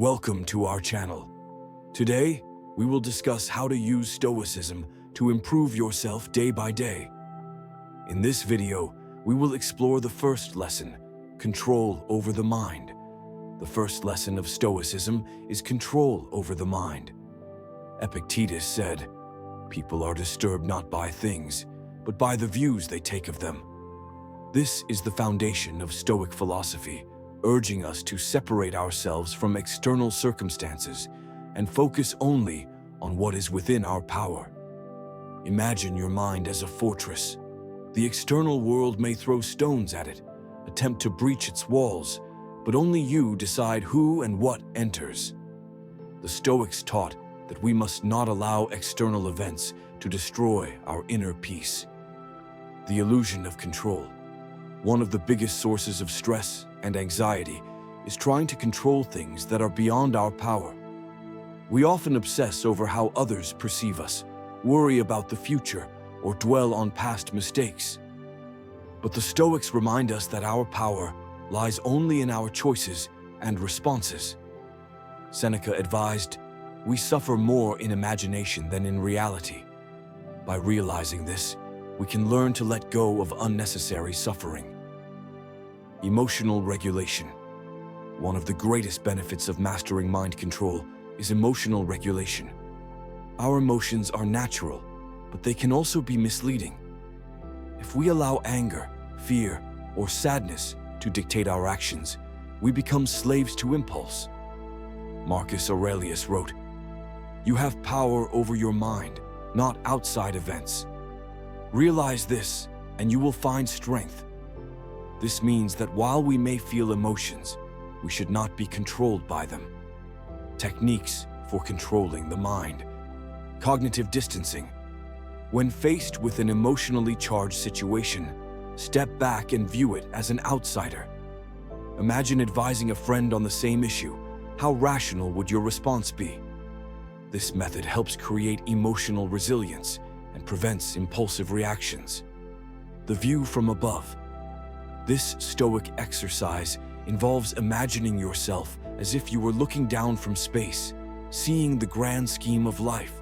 Welcome to our channel. Today, we will discuss how to use Stoicism to improve yourself day by day. In this video, we will explore the first lesson, control over the mind. The first lesson of Stoicism is control over the mind. Epictetus said, "People are disturbed not by things, but by the views they take of them." This is the foundation of Stoic philosophy, urging us to separate ourselves from external circumstances and focus only on what is within our power. Imagine your mind as a fortress. The external world may throw stones at it, attempt to breach its walls, but only you decide who and what enters. The Stoics taught that we must not allow external events to destroy our inner peace. The illusion of control. One of the biggest sources of stress and anxiety is trying to control things that are beyond our power. We often obsess over how others perceive us, worry about the future, or dwell on past mistakes. But the Stoics remind us that our power lies only in our choices and responses. Seneca advised, "We suffer more in imagination than in reality." By realizing this, we can learn to let go of unnecessary suffering. Emotional regulation. One of the greatest benefits of mastering mind control is emotional regulation. Our emotions are natural, but they can also be misleading. If we allow anger, fear, or sadness to dictate our actions, we become slaves to impulse. Marcus Aurelius wrote, "You have power over your mind, not outside events. Realize this, and you will find strength." This means that while we may feel emotions, we should not be controlled by them. Techniques for controlling the mind. Cognitive distancing. When faced with an emotionally charged situation, step back and view it as an outsider. Imagine advising a friend on the same issue. How rational would your response be? This method helps create emotional resilience and prevents impulsive reactions. The view from above. This Stoic exercise involves imagining yourself as if you were looking down from space, seeing the grand scheme of life.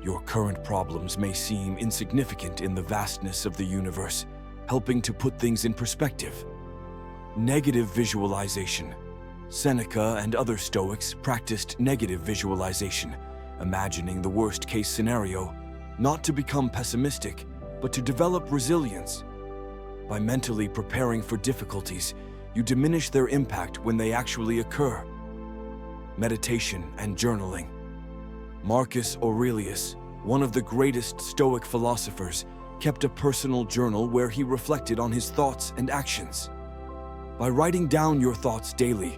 Your current problems may seem insignificant in the vastness of the universe, helping to put things in perspective. Negative visualization. Seneca and other Stoics practiced negative visualization, imagining the worst-case scenario, not to become pessimistic, but to develop resilience. By mentally preparing for difficulties, you diminish their impact when they actually occur. Meditation and journaling. Marcus Aurelius, one of the greatest Stoic philosophers, kept a personal journal where he reflected on his thoughts and actions. By writing down your thoughts daily,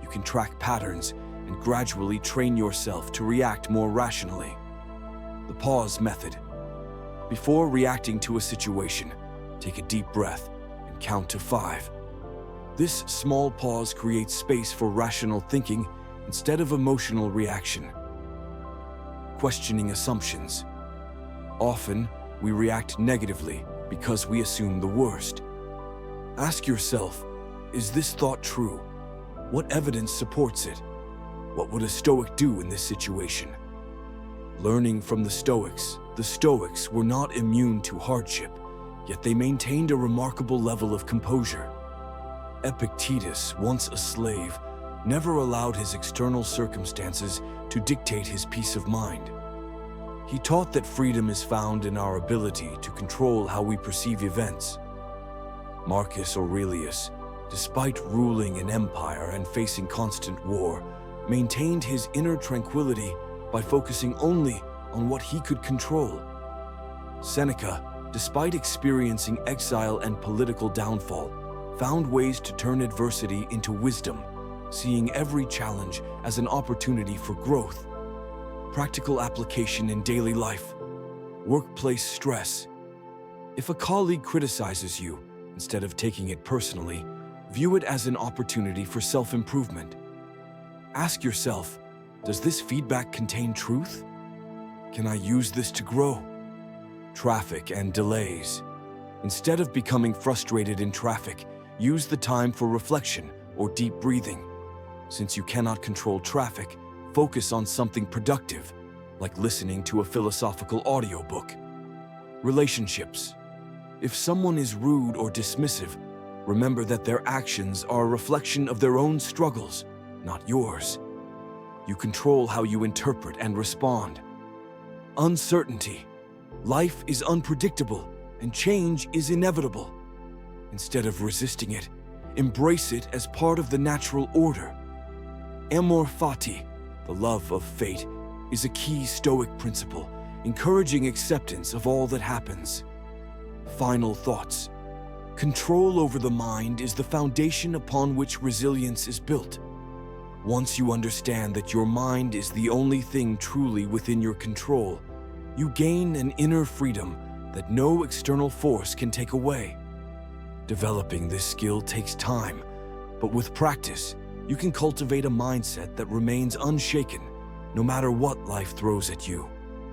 you can track patterns and gradually train yourself to react more rationally. The pause method. Before reacting to a situation, take a deep breath and count to 5. This small pause creates space for rational thinking instead of emotional reaction. Questioning assumptions. Often, we react negatively because we assume the worst. Ask yourself, is this thought true? What evidence supports it? What would a Stoic do in this situation? Learning from the Stoics were not immune to hardship, yet they maintained a remarkable level of composure. Epictetus, once a slave, never allowed his external circumstances to dictate his peace of mind. He taught that freedom is found in our ability to control how we perceive events. Marcus Aurelius, despite ruling an empire and facing constant war, maintained his inner tranquility by focusing only on what he could control. Seneca, despite experiencing exile and political downfall, found ways to turn adversity into wisdom, seeing every challenge as an opportunity for growth. Practical application in daily life. Workplace stress. If a colleague criticizes you, instead of taking it personally, view it as an opportunity for self-improvement. Ask yourself, does this feedback contain truth? Can I use this to grow? Traffic and delays. Instead of becoming frustrated in traffic, use the time for reflection or deep breathing. Since you cannot control traffic, focus on something productive, like listening to a philosophical audiobook. Relationships. If someone is rude or dismissive, remember that their actions are a reflection of their own struggles, not yours. You control how you interpret and respond. Uncertainty. Life is unpredictable, and change is inevitable. Instead of resisting it, embrace it as part of the natural order. Amor fati, the love of fate, is a key Stoic principle, encouraging acceptance of all that happens. Final thoughts. Control over the mind is the foundation upon which resilience is built. Once you understand that your mind is the only thing truly within your control, you gain an inner freedom that no external force can take away. Developing this skill takes time, but with practice, you can cultivate a mindset that remains unshaken, no matter what life throws at you.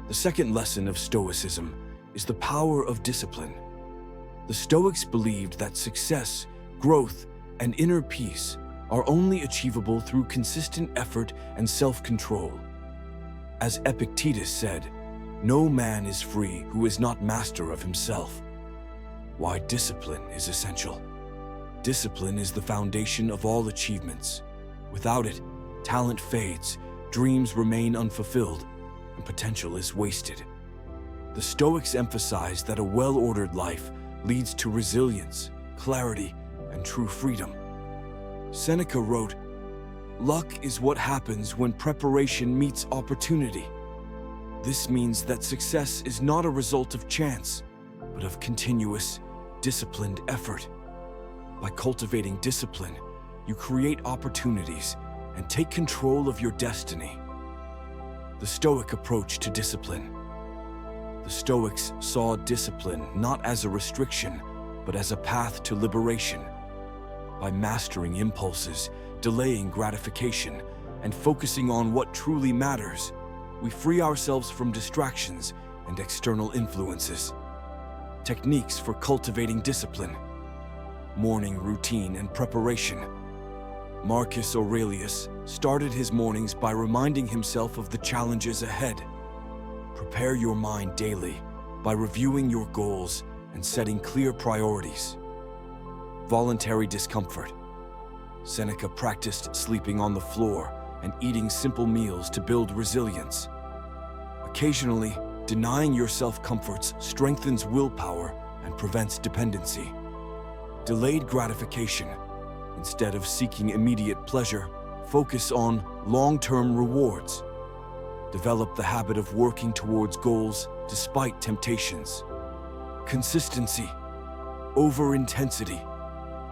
The second lesson of Stoicism is the power of discipline. The Stoics believed that success, growth, and inner peace are only achievable through consistent effort and self-control. As Epictetus said, "No man is free who is not master of himself." Why discipline is essential. Discipline is the foundation of all achievements. Without it, talent fades, dreams remain unfulfilled, and potential is wasted. The Stoics emphasize that a well-ordered life leads to resilience, clarity, and true freedom. Seneca wrote, "Luck is what happens when preparation meets opportunity." This means that success is not a result of chance, but of continuous, disciplined effort. By cultivating discipline, you create opportunities and take control of your destiny. The Stoic approach to discipline. The Stoics saw discipline not as a restriction, but as a path to liberation. By mastering impulses, delaying gratification, and focusing on what truly matters, we free ourselves from distractions and external influences. Techniques for cultivating discipline. Morning routine and preparation. Marcus Aurelius started his mornings by reminding himself of the challenges ahead. Prepare your mind daily by reviewing your goals and setting clear priorities. Voluntary discomfort. Seneca practiced sleeping on the floor and eating simple meals to build resilience. Occasionally, denying yourself comforts strengthens willpower and prevents dependency. Delayed gratification. Instead of seeking immediate pleasure, focus on long-term rewards. Develop the habit of working towards goals despite temptations. Consistency over intensity.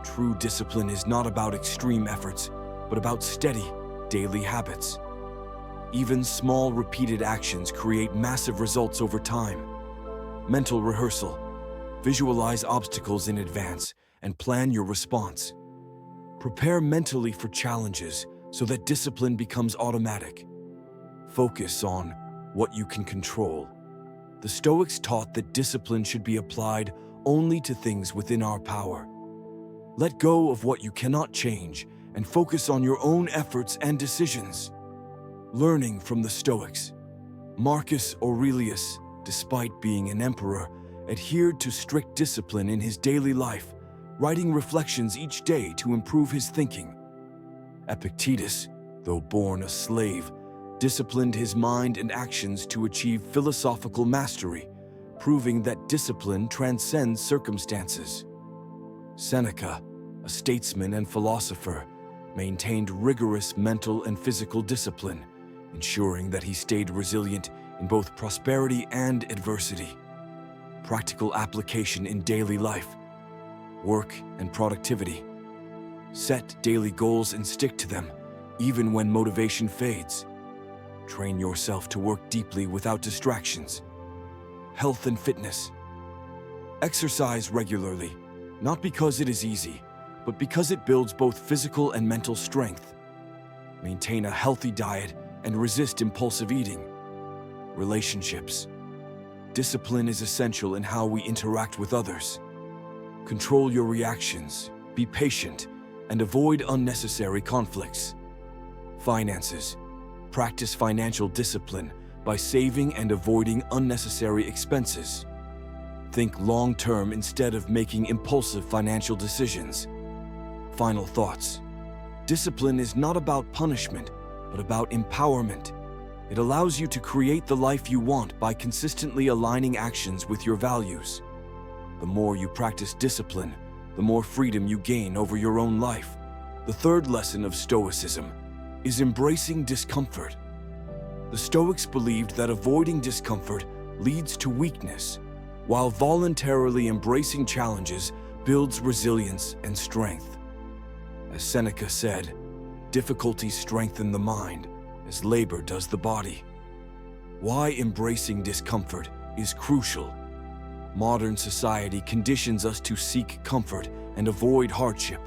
True discipline is not about extreme efforts, but about steady, daily habits. Even small, repeated actions create massive results over time. Mental rehearsal. Visualize obstacles in advance and plan your response. Prepare mentally for challenges so that discipline becomes automatic. Focus on what you can control. The Stoics taught that discipline should be applied only to things within our power. Let go of what you cannot change and focus on your own efforts and decisions. Learning from the Stoics. Marcus Aurelius, despite being an emperor, adhered to strict discipline in his daily life, writing reflections each day to improve his thinking. Epictetus, though born a slave, disciplined his mind and actions to achieve philosophical mastery, proving that discipline transcends circumstances. Seneca, a statesman and philosopher, maintained rigorous mental and physical discipline, ensuring that he stayed resilient in both prosperity and adversity. Practical application in daily life, work and productivity. Set daily goals and stick to them, even when motivation fades. Train yourself to work deeply without distractions. Health and fitness. Exercise regularly, not because it is easy, but because it builds both physical and mental strength. Maintain a healthy diet and resist impulsive eating. Relationships. Discipline is essential in how we interact with others. Control your reactions, be patient, and avoid unnecessary conflicts. Finances. Practice financial discipline by saving and avoiding unnecessary expenses. Think long-term instead of making impulsive financial decisions. Final thoughts. Discipline is not about punishment, but about empowerment. It allows you to create the life you want by consistently aligning actions with your values. The more you practice discipline, the more freedom you gain over your own life. The third lesson of Stoicism is embracing discomfort. The Stoics believed that avoiding discomfort leads to weakness, while voluntarily embracing challenges builds resilience and strength. As Seneca said, difficulties strengthen the mind as labor does the body. Why embracing discomfort is crucial. Modern society conditions us to seek comfort and avoid hardship.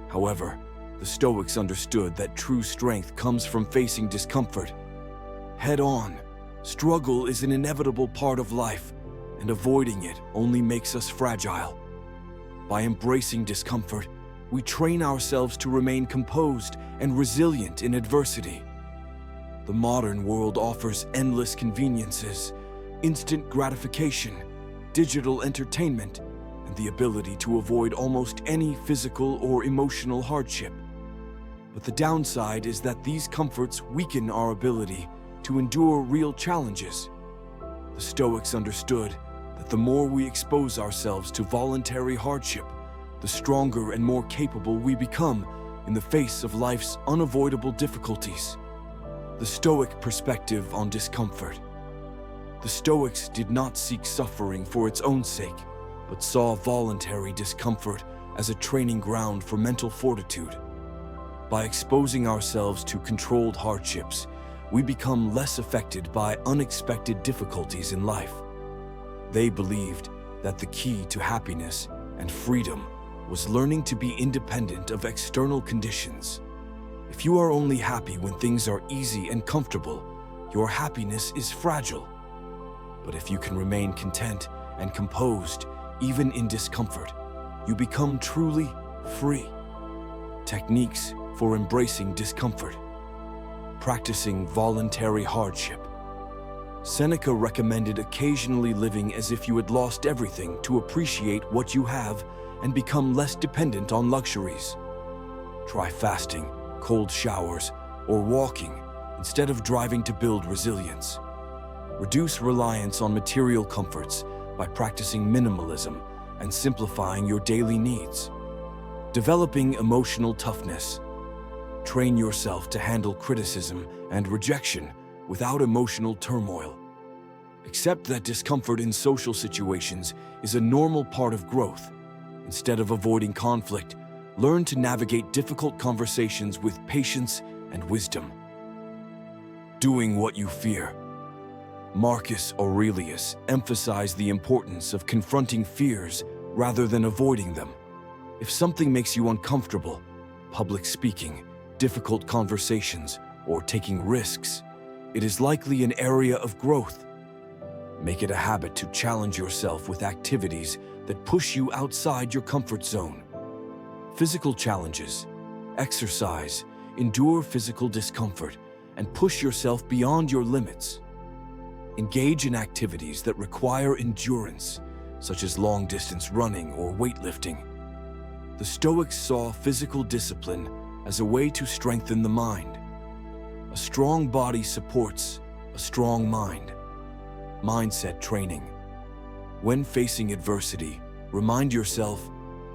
However, the Stoics understood that true strength comes from facing discomfort head-on. Struggle is an inevitable part of life, and avoiding it only makes us fragile. By embracing discomfort, we train ourselves to remain composed and resilient in adversity. The modern world offers endless conveniences, instant gratification, digital entertainment, and the ability to avoid almost any physical or emotional hardship. But the downside is that these comforts weaken our ability to endure real challenges. The Stoics understood that the more we expose ourselves to voluntary hardship, the stronger and more capable we become in the face of life's unavoidable difficulties. The Stoic perspective on discomfort. The Stoics did not seek suffering for its own sake, but saw voluntary discomfort as a training ground for mental fortitude. By exposing ourselves to controlled hardships, we become less affected by unexpected difficulties in life. They believed that the key to happiness and freedom was learning to be independent of external conditions. If you are only happy when things are easy and comfortable, your happiness is fragile. But if you can remain content and composed, even in discomfort, you become truly free. Techniques for embracing discomfort. Practicing voluntary hardship. Seneca recommended occasionally living as if you had lost everything to appreciate what you have and become less dependent on luxuries. Try fasting, cold showers, or walking instead of driving to build resilience. Reduce reliance on material comforts by practicing minimalism and simplifying your daily needs. Developing emotional toughness. Train yourself to handle criticism and rejection without emotional turmoil. Accept that discomfort in social situations is a normal part of growth. Instead of avoiding conflict, learn to navigate difficult conversations with patience and wisdom. Doing what you fear. Marcus Aurelius emphasized the importance of confronting fears rather than avoiding them. If something makes you uncomfortable, public speaking, difficult conversations, or taking risks, it is likely an area of growth. Make it a habit to challenge yourself with activities that push you outside your comfort zone. Physical challenges. Exercise, endure physical discomfort, and push yourself beyond your limits. Engage in activities that require endurance, such as long-distance running or weightlifting. The Stoics saw physical discipline as a way to strengthen the mind. A strong body supports a strong mind. Mindset training. When facing adversity, remind yourself,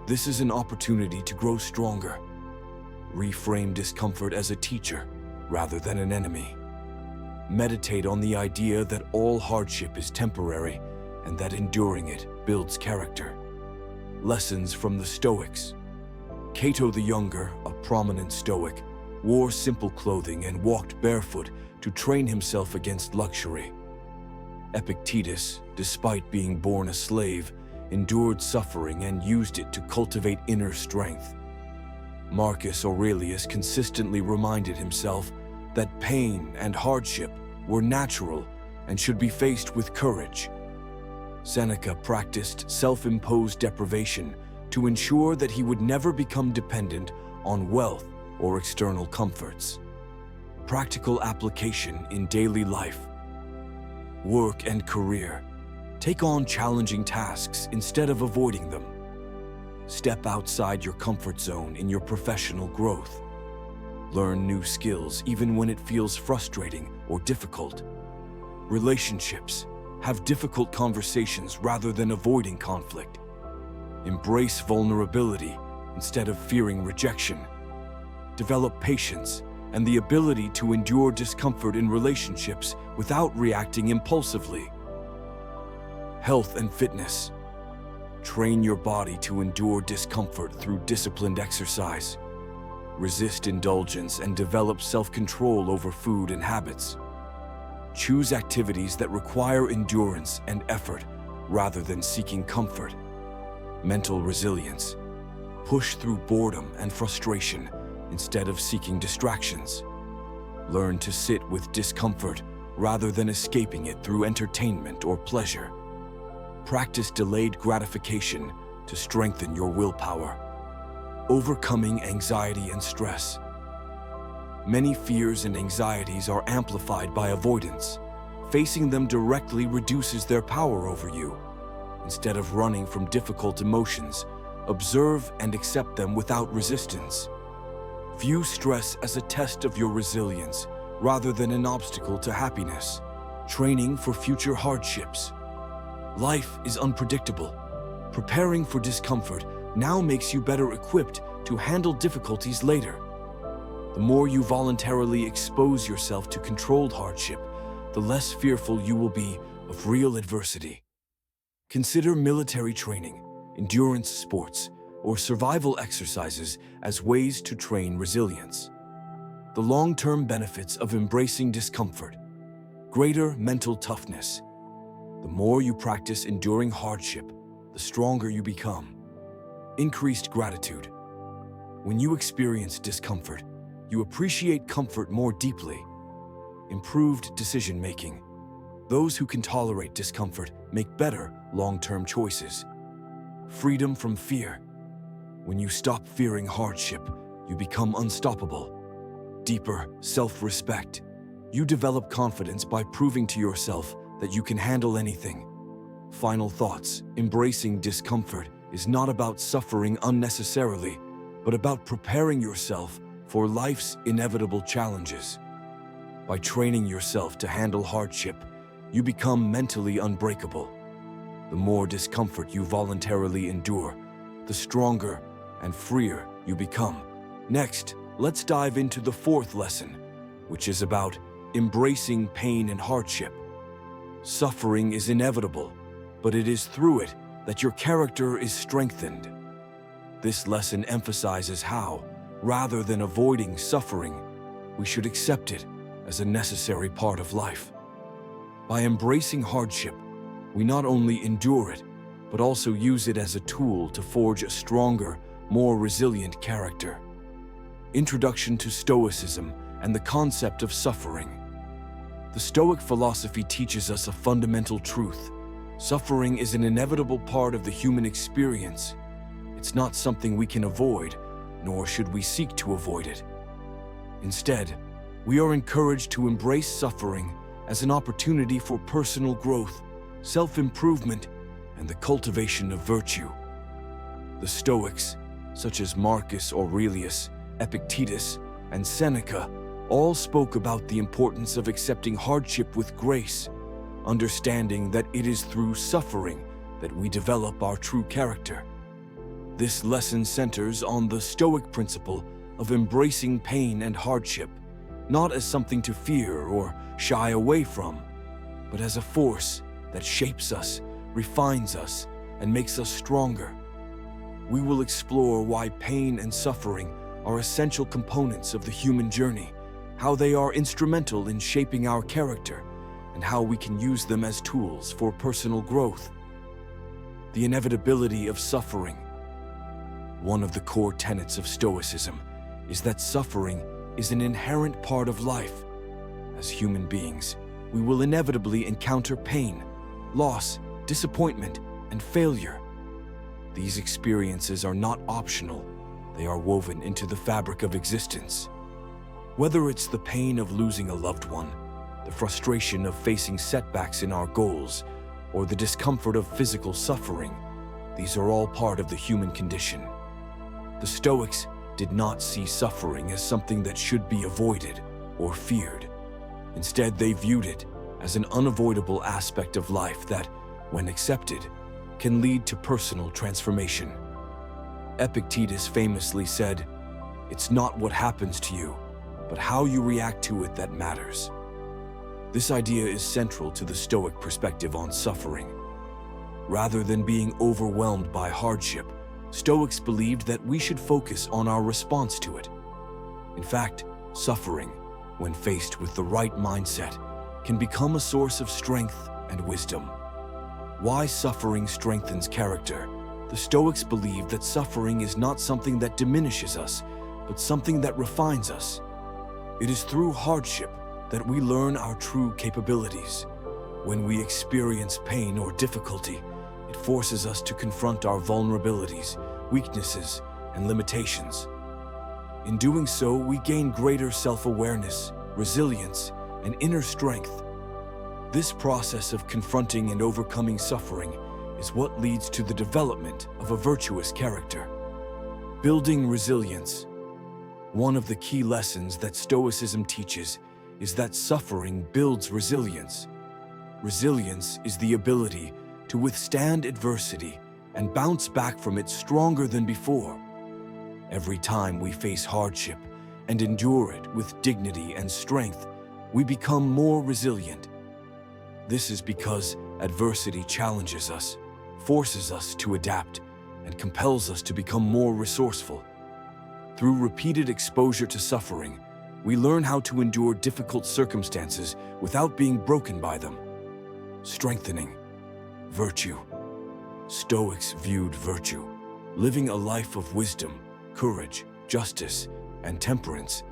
this is an opportunity to grow stronger. Reframe discomfort as a teacher rather than an enemy. Meditate on the idea that all hardship is temporary and that enduring it builds character. Lessons from the Stoics. Cato the Younger, a prominent Stoic, wore simple clothing and walked barefoot to train himself against luxury. Epictetus, despite being born a slave, endured suffering and used it to cultivate inner strength. Marcus Aurelius consistently reminded himself that pain and hardship were natural and should be faced with courage. Seneca practiced self-imposed deprivation to ensure that he would never become dependent on wealth or external comforts. Practical application in daily life. Work and career. Take on challenging tasks instead of avoiding them. Step outside your comfort zone in your professional growth. Learn new skills even when it feels frustrating or difficult. Relationships. Have difficult conversations rather than avoiding conflict. Embrace vulnerability instead of fearing rejection. Develop patience and the ability to endure discomfort in relationships without reacting impulsively. Health and fitness. Train your body to endure discomfort through disciplined exercise. Resist indulgence and develop self-control over food and habits. Choose activities that require endurance and effort rather than seeking comfort. Mental resilience. Push through boredom and frustration instead of seeking distractions. Learn to sit with discomfort rather than escaping it through entertainment or pleasure. Practice delayed gratification to strengthen your willpower. Overcoming anxiety and stress. Many fears and anxieties are amplified by avoidance. Facing them directly reduces their power over you. Instead of running from difficult emotions, observe and accept them without resistance. View stress as a test of your resilience rather than an obstacle to happiness. Training for future hardships. Life is unpredictable. Preparing for discomfort now makes you better equipped to handle difficulties later. The more you voluntarily expose yourself to controlled hardship, the less fearful you will be of real adversity. Consider military training, endurance sports, or survival exercises as ways to train resilience. The long-term benefits of embracing discomfort. Greater mental toughness. The more you practice enduring hardship, the stronger you become. Increased gratitude. When you experience discomfort, you appreciate comfort more deeply. Improved decision-making. Those who can tolerate discomfort make better long-term choices. Freedom from fear. When you stop fearing hardship, you become unstoppable. Deeper self-respect. You develop confidence by proving to yourself that you can handle anything. Final thoughts. Embracing discomfort is not about suffering unnecessarily, but about preparing yourself for life's inevitable challenges. By training yourself to handle hardship, you become mentally unbreakable. The more discomfort you voluntarily endure, the stronger and freer you become. Next, let's dive into the fourth lesson, which is about embracing pain and hardship. Suffering is inevitable, but it is through it that your character is strengthened. This lesson emphasizes how, rather than avoiding suffering, we should accept it as a necessary part of life. By embracing hardship, we not only endure it, but also use it as a tool to forge a stronger, more resilient character. Introduction to Stoicism and the concept of suffering. The Stoic philosophy teaches us a fundamental truth. Suffering is an inevitable part of the human experience. It's not something we can avoid, nor should we seek to avoid it. Instead, we are encouraged to embrace suffering as an opportunity for personal growth, self-improvement, and the cultivation of virtue. The Stoics, such as Marcus Aurelius, Epictetus, and Seneca, all spoke about the importance of accepting hardship with grace, understanding that it is through suffering that we develop our true character. This lesson centers on the Stoic principle of embracing pain and hardship, not as something to fear or shy away from, but as a force that shapes us, refines us, and makes us stronger. We will explore why pain and suffering are essential components of the human journey, how they are instrumental in shaping our character, and how we can use them as tools for personal growth. The inevitability of suffering. One of the core tenets of Stoicism is that suffering is an inherent part of life. As human beings, we will inevitably encounter pain, loss, disappointment, and failure. These experiences are not optional. They are woven into the fabric of existence. Whether it's the pain of losing a loved one, the frustration of facing setbacks in our goals, or the discomfort of physical suffering, these are all part of the human condition. The Stoics did not see suffering as something that should be avoided or feared. Instead, they viewed it as an unavoidable aspect of life that, when accepted, can lead to personal transformation. Epictetus famously said, "It's not what happens to you, but how you react to it that matters." This idea is central to the Stoic perspective on suffering. Rather than being overwhelmed by hardship, Stoics believed that we should focus on our response to it. In fact, suffering, when faced with the right mindset, can become a source of strength and wisdom. Why suffering strengthens character? The Stoics believe that suffering is not something that diminishes us, but something that refines us. It is through hardship that we learn our true capabilities. When we experience pain or difficulty, it forces us to confront our vulnerabilities, weaknesses, and limitations. In doing so, we gain greater self-awareness, resilience, and inner strength. This process of confronting and overcoming suffering is what leads to the development of a virtuous character. Building resilience. One of the key lessons that Stoicism teaches is that suffering builds resilience. Resilience is the ability to withstand adversity and bounce back from it stronger than before. Every time we face hardship and endure it with dignity and strength, we become more resilient. This is because adversity challenges us, forces us to adapt, and compels us to become more resourceful. Through repeated exposure to suffering, we learn how to endure difficult circumstances without being broken by them. Strengthening. Virtue. Stoics viewed virtue, living a life of wisdom, courage, justice, and temperance,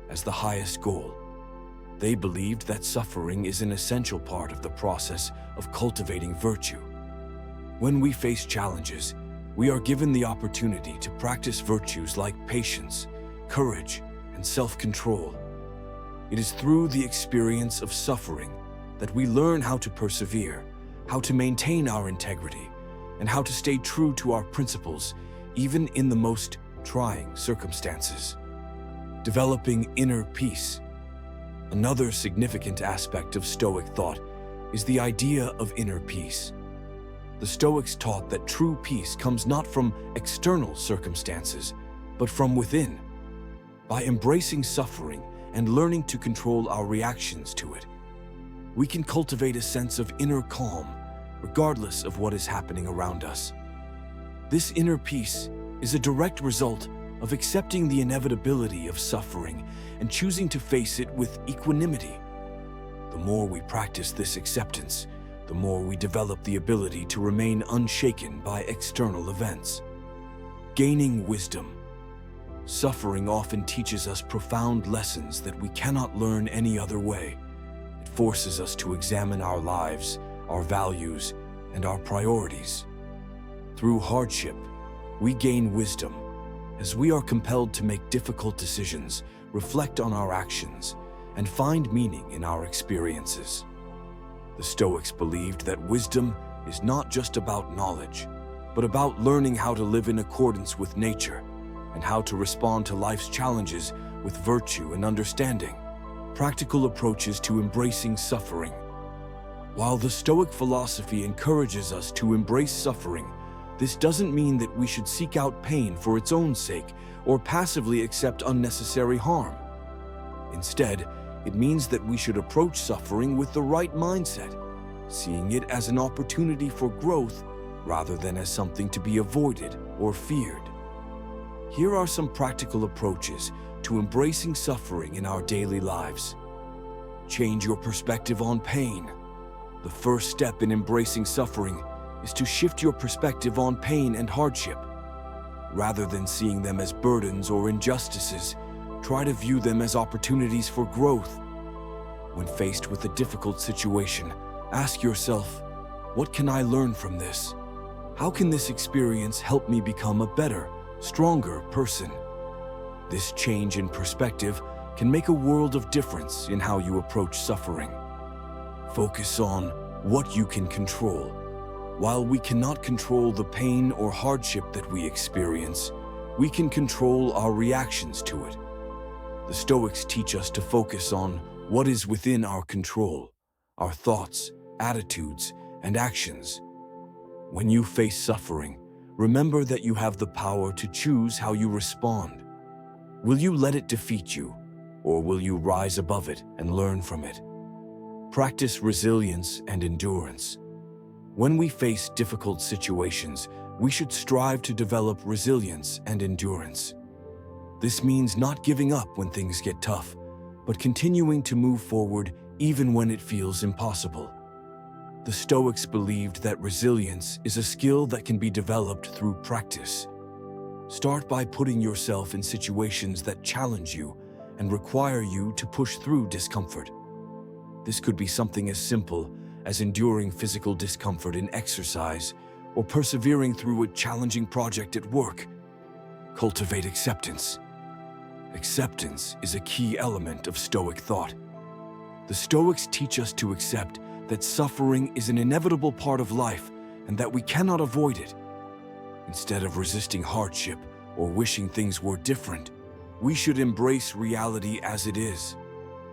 as the highest goal. They believed that suffering is an essential part of the process of cultivating virtue. When we face challenges, we are given the opportunity to practice virtues like patience, courage, and self-control. It is through the experience of suffering that we learn how to persevere, how to maintain our integrity, and how to stay true to our principles, even in the most trying circumstances. Developing inner peace. Another significant aspect of Stoic thought is the idea of inner peace. The Stoics taught that true peace comes not from external circumstances, but from within. By embracing suffering and learning to control our reactions to it, we can cultivate a sense of inner calm, regardless of what is happening around us. This inner peace is a direct result of accepting the inevitability of suffering and choosing to face it with equanimity. The more we practice this acceptance, the more we develop the ability to remain unshaken by external events. Gaining wisdom. Suffering often teaches us profound lessons that we cannot learn any other way. It forces us to examine our lives, our values, and our priorities. Through hardship, we gain wisdom, as we are compelled to make difficult decisions, reflect on our actions, and find meaning in our experiences. The Stoics believed that wisdom is not just about knowledge, but about learning how to live in accordance with nature and how to respond to life's challenges with virtue and understanding. Practical approaches to embracing suffering. While the Stoic philosophy encourages us to embrace suffering, this doesn't mean that we should seek out pain for its own sake or passively accept unnecessary harm. Instead, it means that we should approach suffering with the right mindset, seeing it as an opportunity for growth rather than as something to be avoided or feared. Here are some practical approaches to embracing suffering in our daily lives. Change your perspective on pain. The first step in embracing suffering is to shift your perspective on pain and hardship. Rather than seeing them as burdens or injustices, try to view them as opportunities for growth. When faced with a difficult situation, ask yourself, what can I learn from this? How can this experience help me become a better, stronger person? This change in perspective can make a world of difference in how you approach suffering. Focus on what you can control. While we cannot control the pain or hardship that we experience, we can control our reactions to it. The Stoics teach us to focus on what is within our control, our thoughts, attitudes, and actions. When you face suffering, remember that you have the power to choose how you respond. Will you let it defeat you, or will you rise above it and learn from it? Practice resilience and endurance. When we face difficult situations, we should strive to develop resilience and endurance. This means not giving up when things get tough, but continuing to move forward even when it feels impossible. The Stoics believed that resilience is a skill that can be developed through practice. Start by putting yourself in situations that challenge you and require you to push through discomfort. This could be something as simple as enduring physical discomfort in exercise or persevering through a challenging project at work. Cultivate acceptance. Acceptance is a key element of Stoic thought. The Stoics teach us to accept that suffering is an inevitable part of life and that we cannot avoid it. Instead of resisting hardship or wishing things were different, we should embrace reality as it is.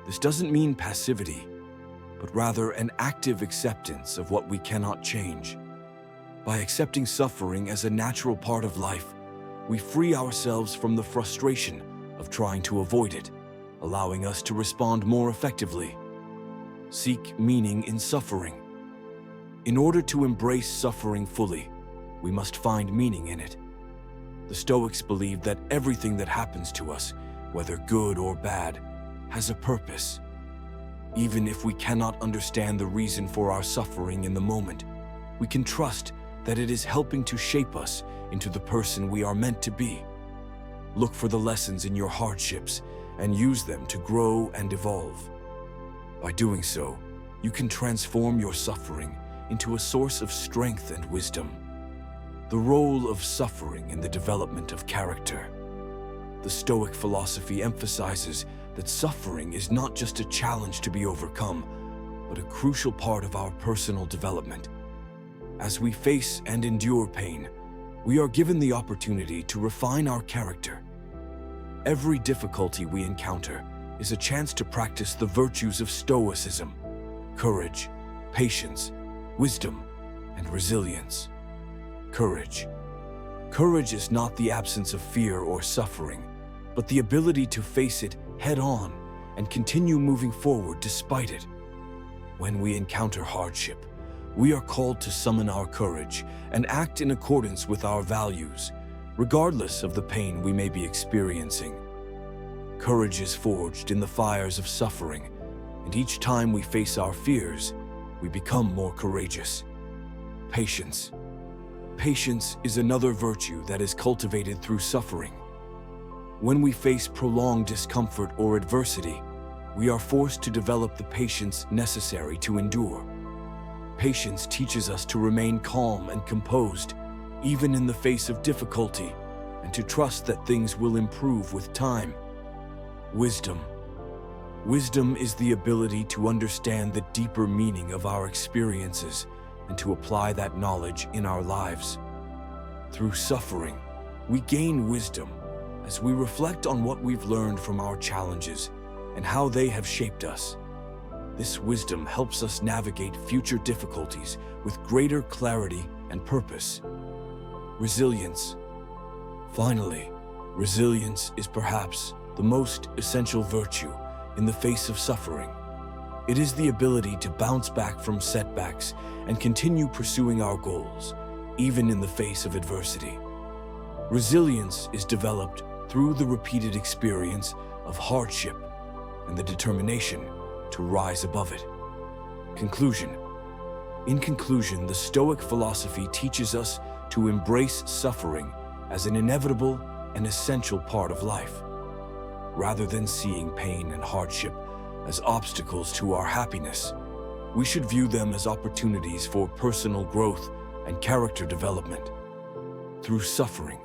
This doesn't mean passivity, but rather an active acceptance of what we cannot change. By accepting suffering as a natural part of life, we free ourselves from the frustration of trying to avoid it, allowing us to respond more effectively. Seek meaning in suffering. In order to embrace suffering fully, we must find meaning in it. The Stoics believe that everything that happens to us, whether good or bad, has a purpose. Even if we cannot understand the reason for our suffering in the moment, we can trust that it is helping to shape us into the person we are meant to be. Look for the lessons in your hardships and use them to grow and evolve. By doing so, you can transform your suffering into a source of strength and wisdom. The role of suffering in the development of character. The Stoic philosophy emphasizes that suffering is not just a challenge to be overcome, but a crucial part of our personal development. As we face and endure pain, we are given the opportunity to refine our character. Every difficulty we encounter is a chance to practice the virtues of Stoicism: courage, patience, wisdom, and resilience. Courage. Courage is not the absence of fear or suffering, but the ability to face it head-on and continue moving forward despite it. When we encounter hardship, we are called to summon our courage and act in accordance with our values, regardless of the pain we may be experiencing. Courage is forged in the fires of suffering, and each time we face our fears, we become more courageous. Patience. Patience is another virtue that is cultivated through suffering. When we face prolonged discomfort or adversity, we are forced to develop the patience necessary to endure. Patience teaches us to remain calm and composed, even in the face of difficulty, and to trust that things will improve with time. Wisdom. Wisdom is the ability to understand the deeper meaning of our experiences and to apply that knowledge in our lives. Through suffering, we gain wisdom as we reflect on what we've learned from our challenges and how they have shaped us. This wisdom helps us navigate future difficulties with greater clarity and purpose. Resilience. Finally, resilience is perhaps the most essential virtue in the face of suffering. It is the ability to bounce back from setbacks and continue pursuing our goals, even in the face of adversity. Resilience is developed through the repeated experience of hardship and the determination to rise above it. Conclusion. In conclusion, the Stoic philosophy teaches us to embrace suffering as an inevitable and essential part of life. Rather than seeing pain and hardship as obstacles to our happiness, we should view them as opportunities for personal growth and character development. Through suffering,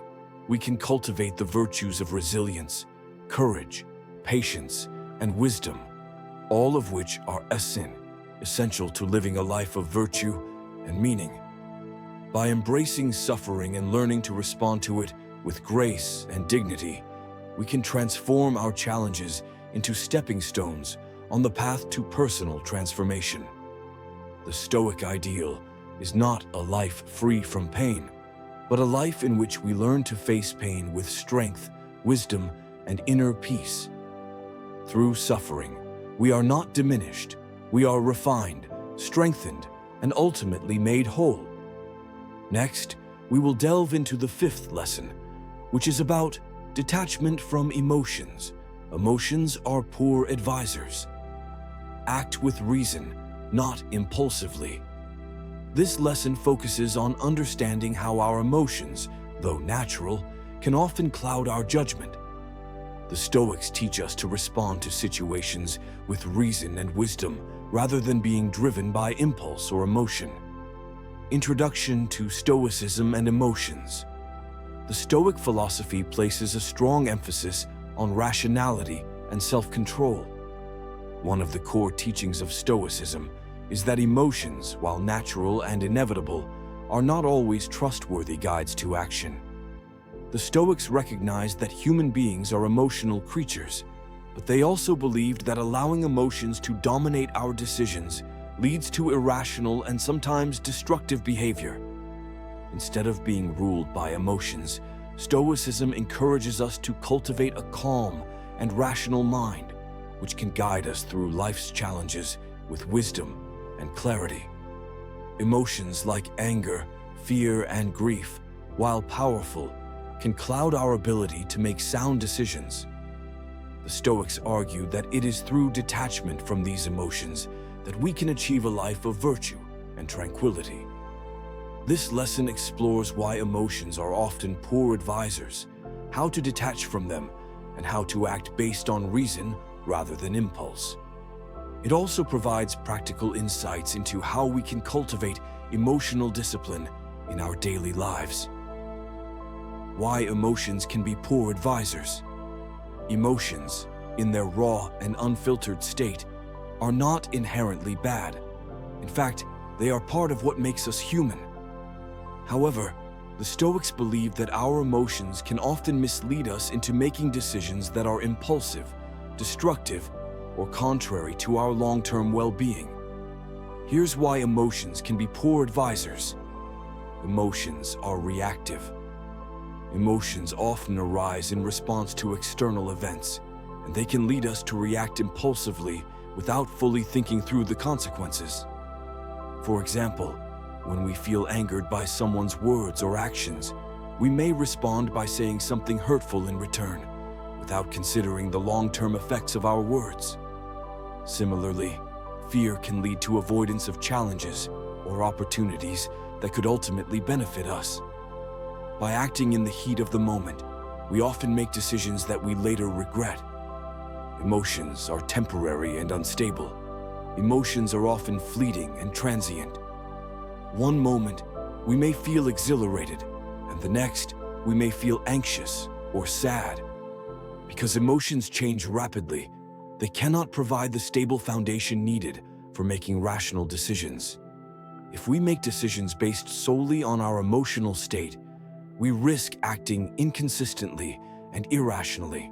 we can cultivate the virtues of resilience, courage, patience, and wisdom, all of which are essential to living a life of virtue and meaning. By embracing suffering and learning to respond to it with grace and dignity, we can transform our challenges into stepping stones on the path to personal transformation. The Stoic ideal is not a life free from pain, but a life in which we learn to face pain with strength, wisdom, and inner peace. Through suffering, we are not diminished, we are refined, strengthened, and ultimately made whole. Next, we will delve into the fifth lesson, which is about detachment from emotions. Emotions are poor advisors. Act with reason, not impulsively. This lesson focuses on understanding how our emotions, though natural, can often cloud our judgment. The Stoics teach us to respond to situations with reason and wisdom rather than being driven by impulse or emotion. Introduction to Stoicism and Emotions. The Stoic philosophy places a strong emphasis on rationality and self-control. One of the core teachings of Stoicism is that emotions, while natural and inevitable, are not always trustworthy guides to action. The Stoics recognized that human beings are emotional creatures, but they also believed that allowing emotions to dominate our decisions leads to irrational and sometimes destructive behavior. Instead of being ruled by emotions, Stoicism encourages us to cultivate a calm and rational mind, which can guide us through life's challenges with wisdom and clarity. Emotions like anger, fear, and grief, while powerful, can cloud our ability to make sound decisions. The Stoics argue that it is through detachment from these emotions that we can achieve a life of virtue and tranquility. This lesson explores why emotions are often poor advisors, how to detach from them, and how to act based on reason rather than impulse. It also provides practical insights into how we can cultivate emotional discipline in our daily lives. Why emotions can be poor advisors. Emotions, in their raw and unfiltered state, are not inherently bad. In fact, they are part of what makes us human. However, the Stoics believe that our emotions can often mislead us into making decisions that are impulsive, destructive, or contrary to our long-term well-being. Here's why emotions can be poor advisors. Emotions are reactive. Emotions often arise in response to external events, and they can lead us to react impulsively without fully thinking through the consequences. For example, when we feel angered by someone's words or actions, we may respond by saying something hurtful in return, without considering the long-term effects of our words. Similarly, fear can lead to avoidance of challenges or opportunities that could ultimately benefit us. By acting in the heat of the moment, we often make decisions that we later regret. Emotions are temporary and unstable. Emotions are often fleeting and transient. One moment, we may feel exhilarated, and the next, we may feel anxious or sad. Because emotions change rapidly, they cannot provide the stable foundation needed for making rational decisions. If we make decisions based solely on our emotional state, we risk acting inconsistently and irrationally.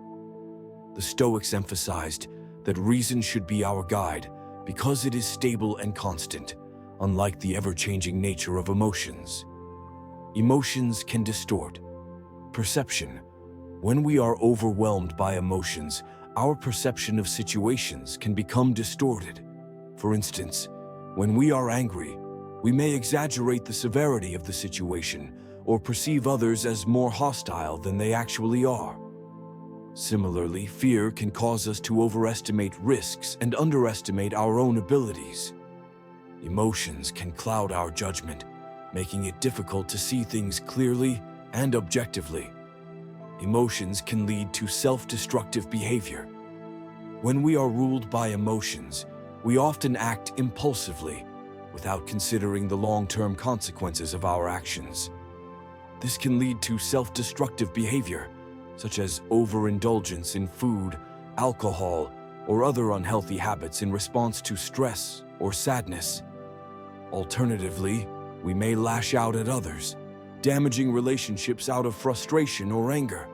The Stoics emphasized that reason should be our guide because it is stable and constant, unlike the ever-changing nature of emotions. Emotions can distort perception. When we are overwhelmed by emotions, our perception of situations can become distorted. For instance, when we are angry, we may exaggerate the severity of the situation or perceive others as more hostile than they actually are. Similarly, fear can cause us to overestimate risks and underestimate our own abilities. Emotions can cloud our judgment, making it difficult to see things clearly and objectively. Emotions can lead to self-destructive behavior. When we are ruled by emotions, we often act impulsively, without considering the long-term consequences of our actions. This can lead to self-destructive behavior, such as overindulgence in food, alcohol, or other unhealthy habits in response to stress or sadness. Alternatively, we may lash out at others, damaging relationships out of frustration or anger.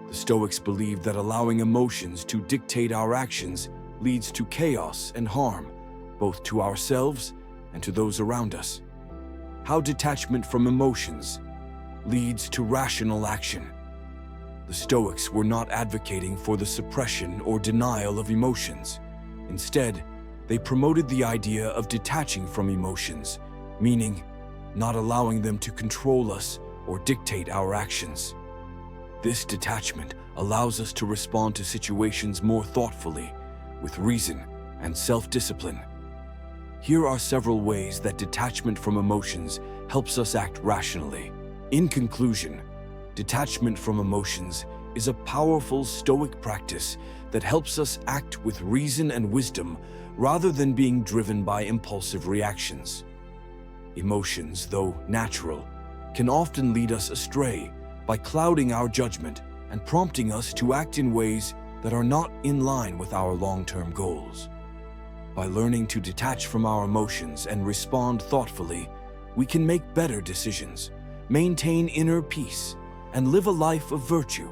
The Stoics believe that allowing emotions to dictate our actions leads to chaos and harm, both to ourselves and to those around us. How detachment from emotions leads to rational action. The Stoics were not advocating for the suppression or denial of emotions. Instead, they promoted the idea of detaching from emotions, meaning not allowing them to control us or dictate our actions. This detachment allows us to respond to situations more thoughtfully, with reason and self-discipline. Here are several ways that detachment from emotions helps us act rationally. In conclusion, detachment from emotions is a powerful Stoic practice that helps us act with reason and wisdom rather than being driven by impulsive reactions. Emotions, though natural, can often lead us astray by clouding our judgment and prompting us to act in ways that are not in line with our long-term goals. By learning to detach from our emotions and respond thoughtfully, we can make better decisions, maintain inner peace, and live a life of virtue.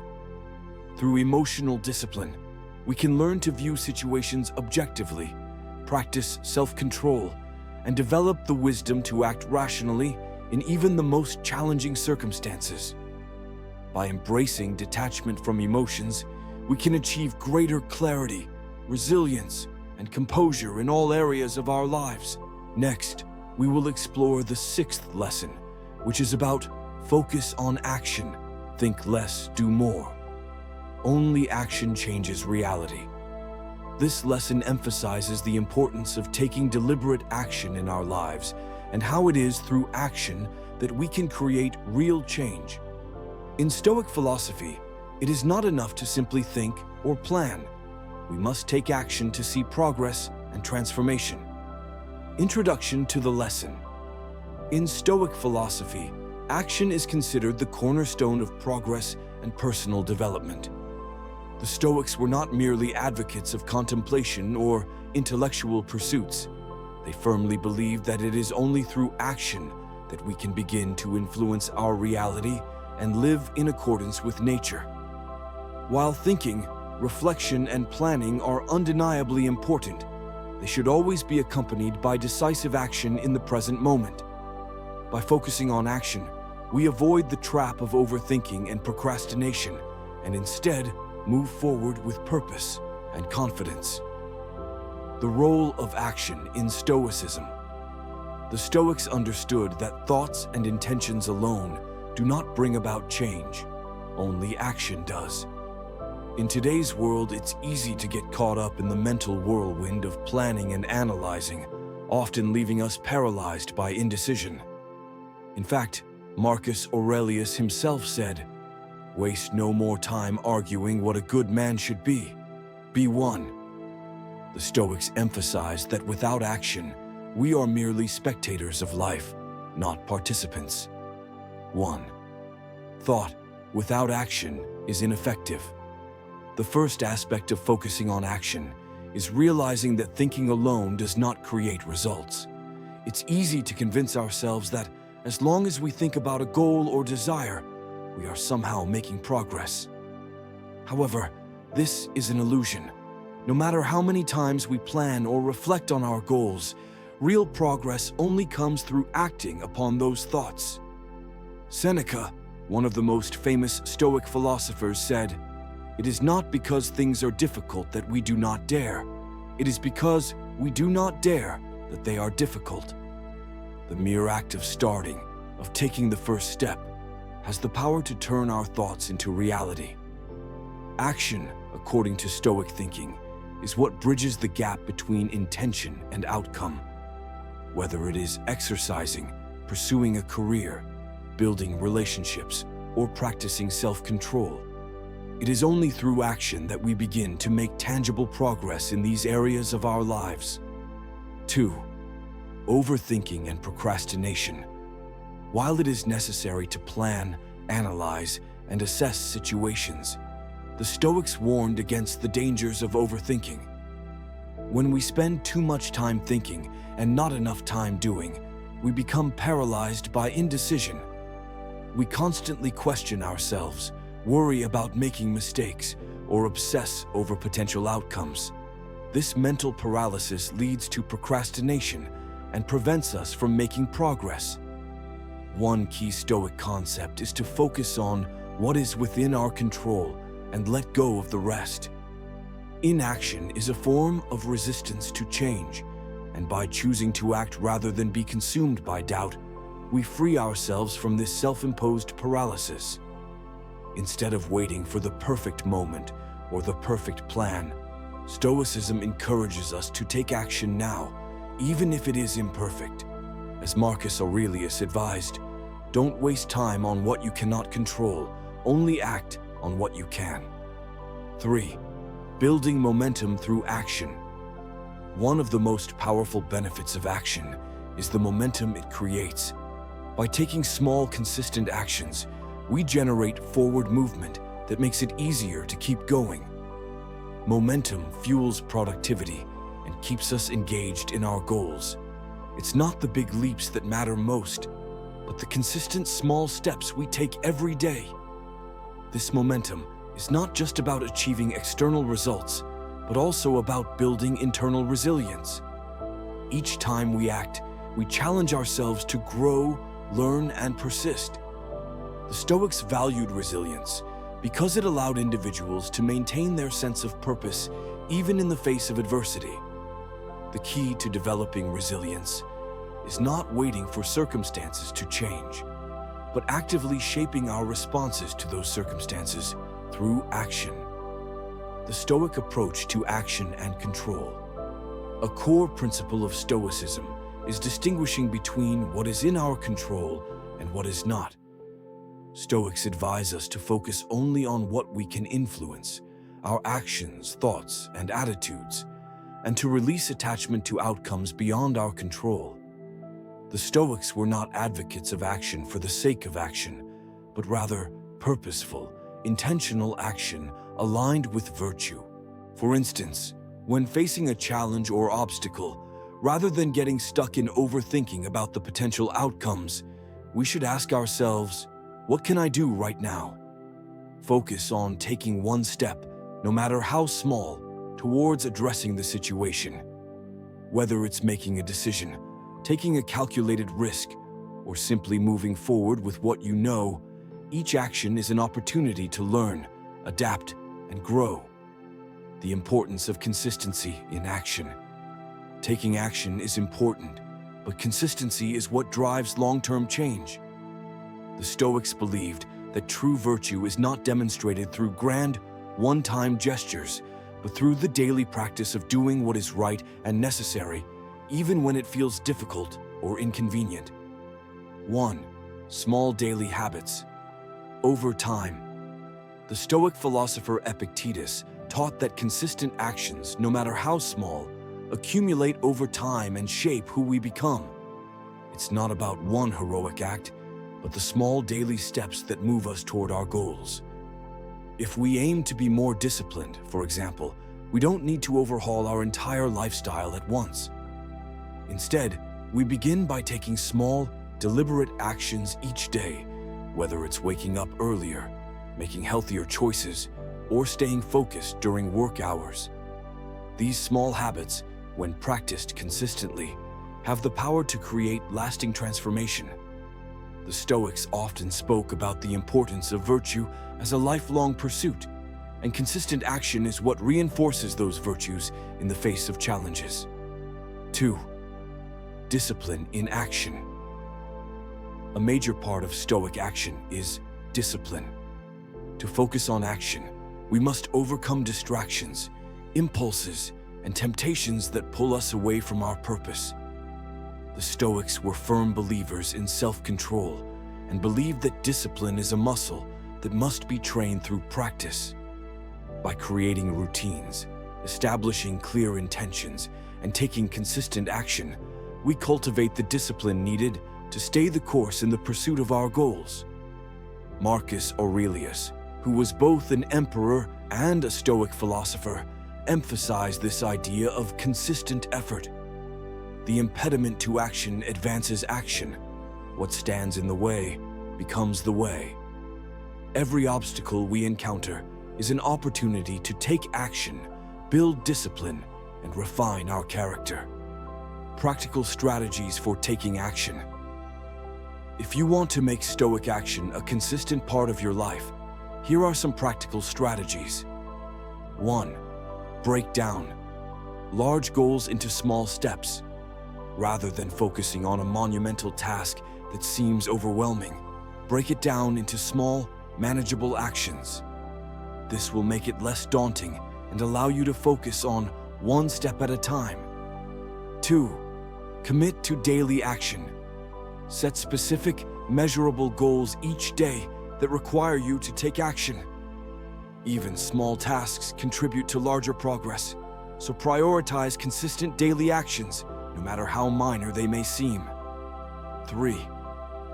Through emotional discipline, we can learn to view situations objectively, practice self-control, and develop the wisdom to act rationally in even the most challenging circumstances. By embracing detachment from emotions, we can achieve greater clarity, resilience, and composure in all areas of our lives. Next, we will explore the sixth lesson, which is about focus on action, think less, do more. Only action changes reality. This lesson emphasizes the importance of taking deliberate action in our lives and how it is through action that we can create real change. In Stoic philosophy, it is not enough to simply think or plan. We must take action to see progress and transformation. Introduction to the lesson. In Stoic philosophy, action is considered the cornerstone of progress and personal development. The Stoics were not merely advocates of contemplation or intellectual pursuits. They firmly believed that it is only through action that we can begin to influence our reality and live in accordance with nature. While thinking, reflection, and planning are undeniably important, they should always be accompanied by decisive action in the present moment. By focusing on action, we avoid the trap of overthinking and procrastination, and instead move forward with purpose and confidence. The role of action in Stoicism. The Stoics understood that thoughts and intentions alone do not bring about change. Only action does. In today's world, it's easy to get caught up in the mental whirlwind of planning and analyzing, often leaving us paralyzed by indecision. In fact, Marcus Aurelius himself said, "Waste no more time arguing what a good man should be. Be one." The Stoics emphasized that without action, we are merely spectators of life, not participants. 1. Thought without action is ineffective. The first aspect of focusing on action is realizing that thinking alone does not create results. It's easy to convince ourselves that as long as we think about a goal or desire, we are somehow making progress. However, this is an illusion. No matter how many times we plan or reflect on our goals, real progress only comes through acting upon those thoughts. Seneca, one of the most famous Stoic philosophers, said, "It is not because things are difficult that we do not dare. It is because we do not dare that they are difficult." The mere act of starting, of taking the first step, has the power to turn our thoughts into reality. Action, according to Stoic thinking, is what bridges the gap between intention and outcome. Whether it is exercising, pursuing a career, building relationships, or practicing self-control, it is only through action that we begin to make tangible progress in these areas of our lives. 2. Overthinking and procrastination. While it is necessary to plan, analyze, and assess situations, the Stoics warned against the dangers of overthinking. When we spend too much time thinking and not enough time doing, we become paralyzed by indecision. We constantly question ourselves, worry about making mistakes, or obsess over potential outcomes. This mental paralysis leads to procrastination and prevents us from making progress. One key Stoic concept is to focus on what is within our control and let go of the rest. Inaction is a form of resistance to change, and by choosing to act rather than be consumed by doubt, we free ourselves from this self-imposed paralysis. Instead of waiting for the perfect moment or the perfect plan, Stoicism encourages us to take action now, even if it is imperfect. As Marcus Aurelius advised, don't waste time on what you cannot control, only act on what you can. 3. Building momentum through action. One of the most powerful benefits of action is the momentum it creates. By taking small, consistent actions, we generate forward movement that makes it easier to keep going. Momentum fuels productivity and keeps us engaged in our goals. It's not the big leaps that matter most, but the consistent small steps we take every day. This momentum is not just about achieving external results, but also about building internal resilience. Each time we act, we challenge ourselves to grow, learn, and persist. The Stoics valued resilience because it allowed individuals to maintain their sense of purpose even in the face of adversity. The key to developing resilience is not waiting for circumstances to change, but actively shaping our responses to those circumstances through action. The Stoic approach to action and control. A core principle of Stoicism is distinguishing between what is in our control and what is not. Stoics advise us to focus only on what we can influence, our actions, thoughts, and attitudes, and to release attachment to outcomes beyond our control. The Stoics were not advocates of action for the sake of action, but rather purposeful, intentional action aligned with virtue. For instance, when facing a challenge or obstacle, rather than getting stuck in overthinking about the potential outcomes, we should ask ourselves, what can I do right now? Focus on taking one step, no matter how small, towards addressing the situation. Whether it's making a decision, taking a calculated risk, or simply moving forward with what you know, each action is an opportunity to learn, adapt, and grow. The importance of consistency in action. Taking action is important, but consistency is what drives long-term change. The Stoics believed that true virtue is not demonstrated through grand, one-time gestures, but through the daily practice of doing what is right and necessary, even when it feels difficult or inconvenient. 1. Small daily habits. Over time. The Stoic philosopher Epictetus taught that consistent actions, no matter how small, accumulate over time and shape who we become. It's not about one heroic act, but the small daily steps that move us toward our goals. If we aim to be more disciplined, for example, we don't need to overhaul our entire lifestyle at once. Instead, we begin by taking small, deliberate actions each day, whether it's waking up earlier, making healthier choices, or staying focused during work hours. These small habits, when practiced consistently, have the power to create lasting transformation. The Stoics often spoke about the importance of virtue as a lifelong pursuit, and consistent action is what reinforces those virtues in the face of challenges. 2. Discipline in action. A major part of Stoic action is discipline. To focus on action, we must overcome distractions, impulses, and temptations that pull us away from our purpose. The Stoics were firm believers in self-control and believed that discipline is a muscle that must be trained through practice. By creating routines, establishing clear intentions, and taking consistent action, we cultivate the discipline needed to stay the course in the pursuit of our goals. Marcus Aurelius, who was both an emperor and a Stoic philosopher, emphasized this idea of consistent effort. The impediment to action advances action. What stands in the way becomes the way. Every obstacle we encounter is an opportunity to take action, build discipline, and refine our character. Practical strategies for taking action. If you want to make Stoic action a consistent part of your life, here are some practical strategies. 1. Break down large goals into small steps. Rather than focusing on a monumental task that seems overwhelming, break it down into small, manageable actions. This will make it less daunting and allow you to focus on one step at a time. 2. Commit to daily action. Set specific, measurable goals each day that require you to take action. Even small tasks contribute to larger progress, so prioritize consistent daily actions, no matter how minor they may seem. 3.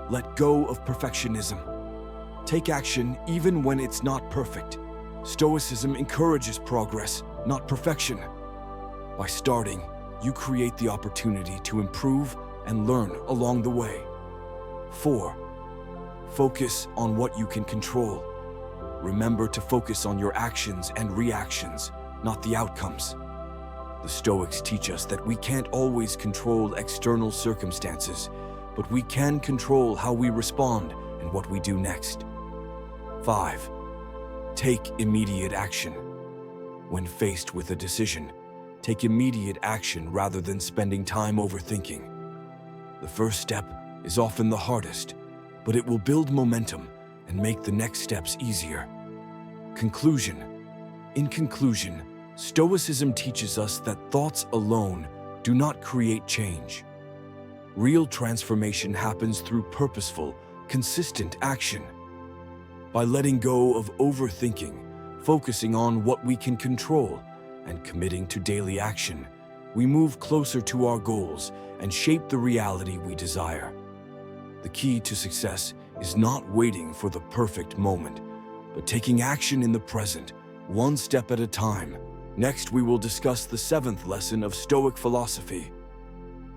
Let go of perfectionism. Take action even when it's not perfect. Stoicism encourages progress, not perfection. By starting, you create the opportunity to improve and learn along the way. 4. Focus on what you can control. Remember to focus on your actions and reactions, not the outcomes. The Stoics teach us that we can't always control external circumstances, but we can control how we respond and what we do next. 5. Take immediate action. When faced with a decision, take immediate action rather than spending time overthinking. The first step is often the hardest, but it will build momentum and make the next steps easier. Conclusion. In conclusion, Stoicism teaches us that thoughts alone do not create change. Real transformation happens through purposeful, consistent action. By letting go of overthinking, focusing on what we can control, and committing to daily action, we move closer to our goals and shape the reality we desire. The key to success is not waiting for the perfect moment, but taking action in the present, one step at a time. Next, we will discuss the 7th lesson of Stoic philosophy: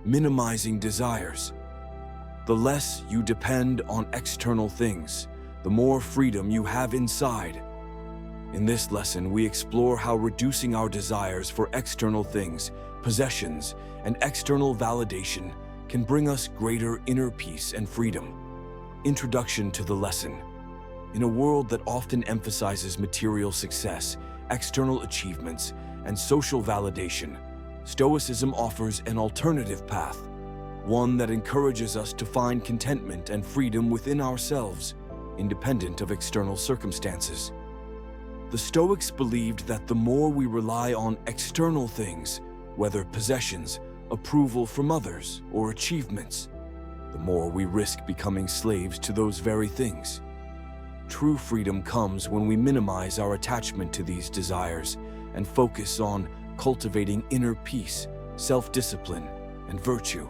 minimizing desires. The less you depend on external things, the more freedom you have inside. In this lesson, we explore how reducing our desires for external things, possessions, and external validation can bring us greater inner peace and freedom. Introduction to the lesson. In a world that often emphasizes material success, external achievements, and social validation, Stoicism offers an alternative path, one that encourages us to find contentment and freedom within ourselves, independent of external circumstances. The Stoics believed that the more we rely on external things, whether possessions, approval from others, or achievements, the more we risk becoming slaves to those very things. True freedom comes when we minimize our attachment to these desires and focus on cultivating inner peace, self-discipline, and virtue.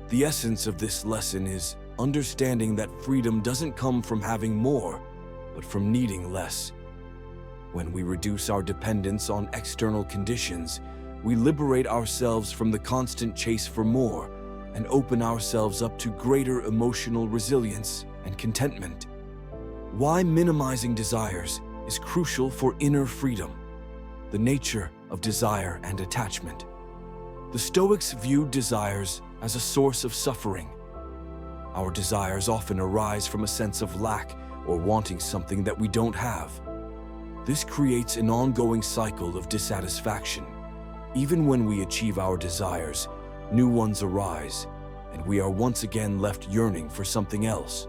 The essence of this lesson is understanding that freedom doesn't come from having more, but from needing less. When we reduce our dependence on external conditions, we liberate ourselves from the constant chase for more and open ourselves up to greater emotional resilience and contentment. Why minimizing desires is crucial for inner freedom. The nature of desire and attachment. The Stoics viewed desires as a source of suffering. Our desires often arise from a sense of lack or wanting something that we don't have. This creates an ongoing cycle of dissatisfaction. Even when we achieve our desires, new ones arise, and we are once again left yearning for something else.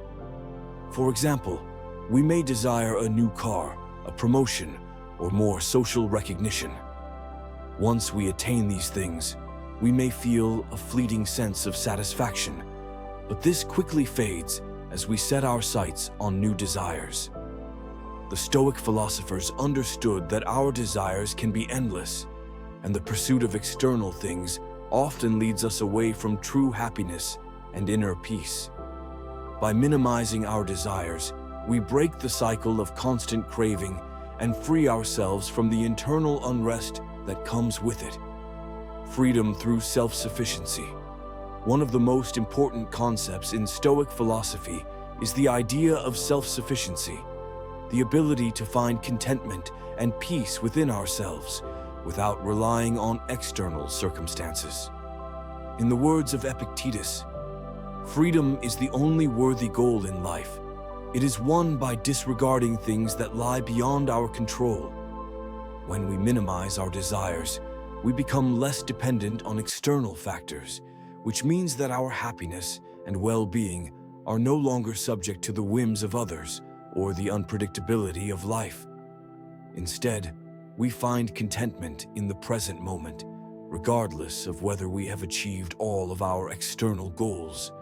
For example, we may desire a new car, a promotion, or more social recognition. Once we attain these things, we may feel a fleeting sense of satisfaction, but this quickly fades as we set our sights on new desires. The Stoic philosophers understood that our desires can be endless, and the pursuit of external things often leads us away from true happiness and inner peace. By minimizing our desires, we break the cycle of constant craving and free ourselves from the internal unrest that comes with it. Freedom through self-sufficiency. One of the most important concepts in Stoic philosophy is the idea of self-sufficiency, the ability to find contentment and peace within ourselves without relying on external circumstances. In the words of Epictetus, freedom is the only worthy goal in life. It is won by disregarding things that lie beyond our control. When we minimize our desires, we become less dependent on external factors, which means that our happiness and well-being are no longer subject to the whims of others or the unpredictability of life. Instead, we find contentment in the present moment, regardless of whether we have achieved all of our external goals.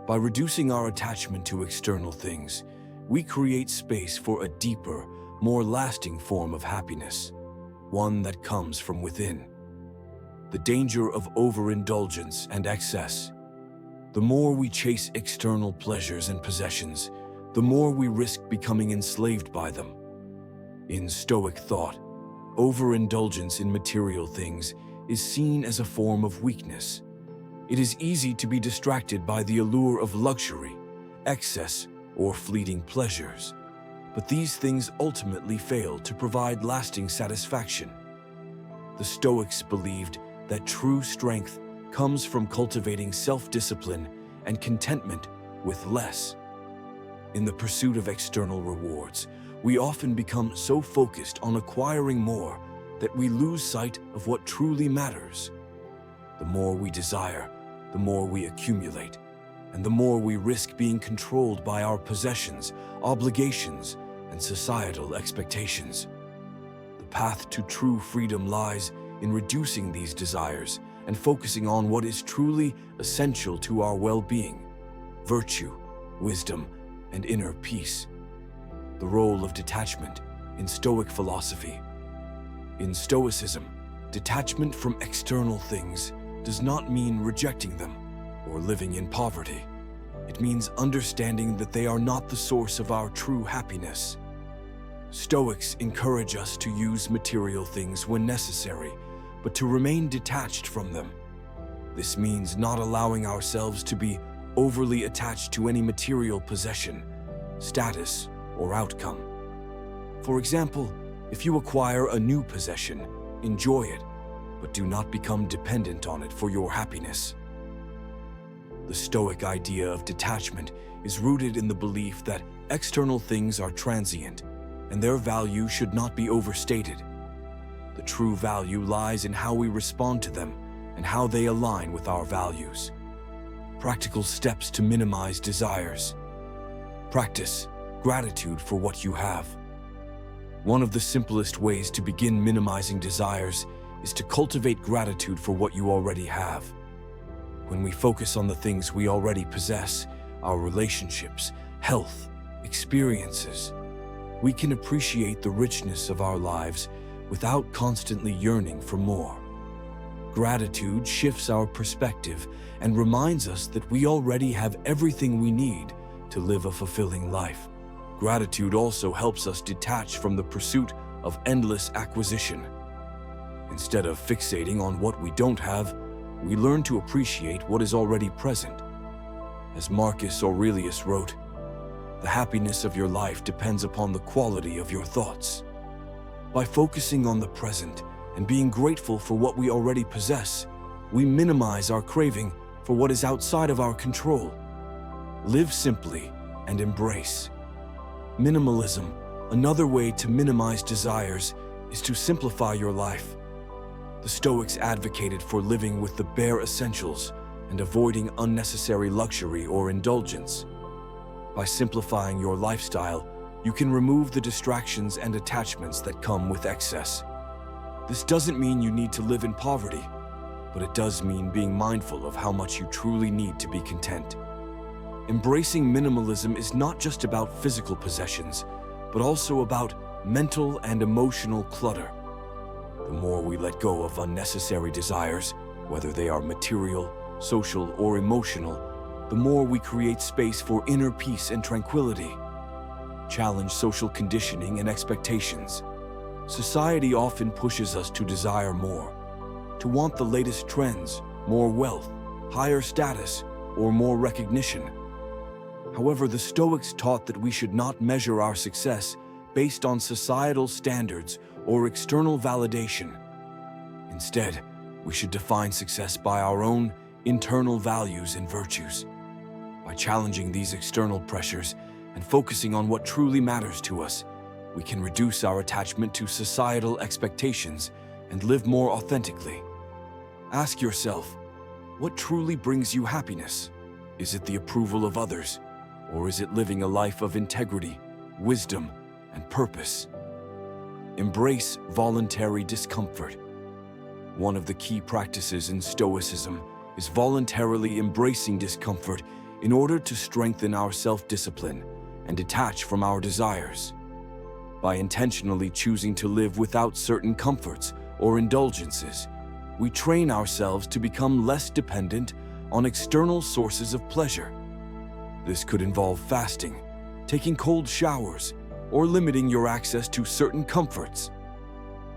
By reducing our attachment to external things, we create space for a deeper, more lasting form of happiness, one that comes from within. The danger of overindulgence and excess. The more we chase external pleasures and possessions, the more we risk becoming enslaved by them. In Stoic thought, overindulgence in material things is seen as a form of weakness. It is easy to be distracted by the allure of luxury, excess, or fleeting pleasures, but these things ultimately fail to provide lasting satisfaction. The Stoics believed that true strength comes from cultivating self-discipline and contentment with less. In the pursuit of external rewards, we often become so focused on acquiring more that we lose sight of what truly matters. The more we desire, the more we accumulate, and the more we risk being controlled by our possessions, obligations, and societal expectations. The path to true freedom lies in reducing these desires and focusing on what is truly essential to our well-being: virtue, wisdom, and inner peace. The role of detachment in Stoic philosophy. In Stoicism, detachment from external things does not mean rejecting them or living in poverty. It means understanding that they are not the source of our true happiness. Stoics encourage us to use material things when necessary, but to remain detached from them. This means not allowing ourselves to be overly attached to any material possession, status, or outcome. For example, if you acquire a new possession, enjoy it, but do not become dependent on it for your happiness. The Stoic idea of detachment is rooted in the belief that external things are transient, and their value should not be overstated. The true value lies in how we respond to them and how they align with our values. Practical steps to minimize desires. Practice gratitude for what you have. One of the simplest ways to begin minimizing desires is to cultivate gratitude for what you already have. When we focus on the things we already possess, our relationships, health, experiences, we can appreciate the richness of our lives without constantly yearning for more. Gratitude shifts our perspective and reminds us that we already have everything we need to live a fulfilling life. Gratitude also helps us detach from the pursuit of endless acquisition. Instead of fixating on what we don't have, we learn to appreciate what is already present. As Marcus Aurelius wrote, "The happiness of your life depends upon the quality of your thoughts." By focusing on the present and being grateful for what we already possess, we minimize our craving for what is outside of our control. Live simply and embrace. Minimalism, another way to minimize desires, is to simplify your life. The Stoics advocated for living with the bare essentials and avoiding unnecessary luxury or indulgence. By simplifying your lifestyle, you can remove the distractions and attachments that come with excess. This doesn't mean you need to live in poverty, but it does mean being mindful of how much you truly need to be content. Embracing minimalism is not just about physical possessions, but also about mental and emotional clutter. The more we let go of unnecessary desires, whether they are material, social, or emotional, the more we create space for inner peace and tranquility. challenge social conditioning and expectations. Society often pushes us to desire more, to want the latest trends, more wealth, higher status, or more recognition. However, the Stoics taught that we should not measure our success based on societal standards or external validation. Instead, we should define success by our own internal values and virtues. By challenging these external pressures and focusing on what truly matters to us, we can reduce our attachment to societal expectations and live more authentically. Ask yourself, what truly brings you happiness? Is it the approval of others, or is it living a life of integrity, wisdom, and purpose? Embrace voluntary discomfort. One of the key practices in Stoicism is voluntarily embracing discomfort in order to strengthen our self-discipline and detach from our desires. By intentionally choosing to live without certain comforts or indulgences, we train ourselves to become less dependent on external sources of pleasure. This could involve fasting, taking cold showers, or limiting your access to certain comforts.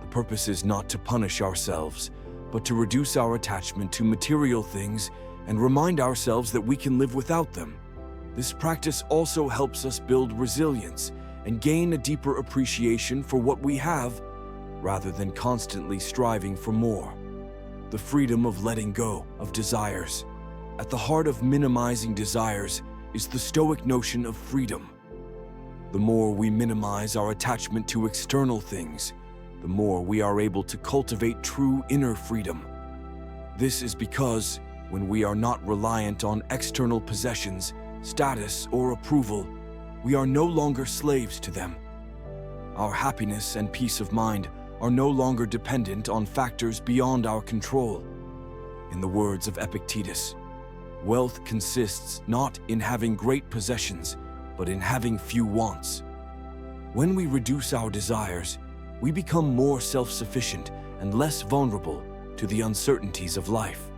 The purpose is not to punish ourselves, but to reduce our attachment to material things and remind ourselves that we can live without them. This practice also helps us build resilience and gain a deeper appreciation for what we have, rather than constantly striving for more. The freedom of letting go of desires. At the heart of minimizing desires is the Stoic notion of freedom. The more we minimize our attachment to external things, the more we are able to cultivate true inner freedom. This is because when we are not reliant on external possessions, status, or approval, we are no longer slaves to them. Our happiness and peace of mind are no longer dependent on factors beyond our control. In the words of Epictetus, wealth consists not in having great possessions, but in having few wants. When we reduce our desires, we become more self-sufficient and less vulnerable to the uncertainties of life.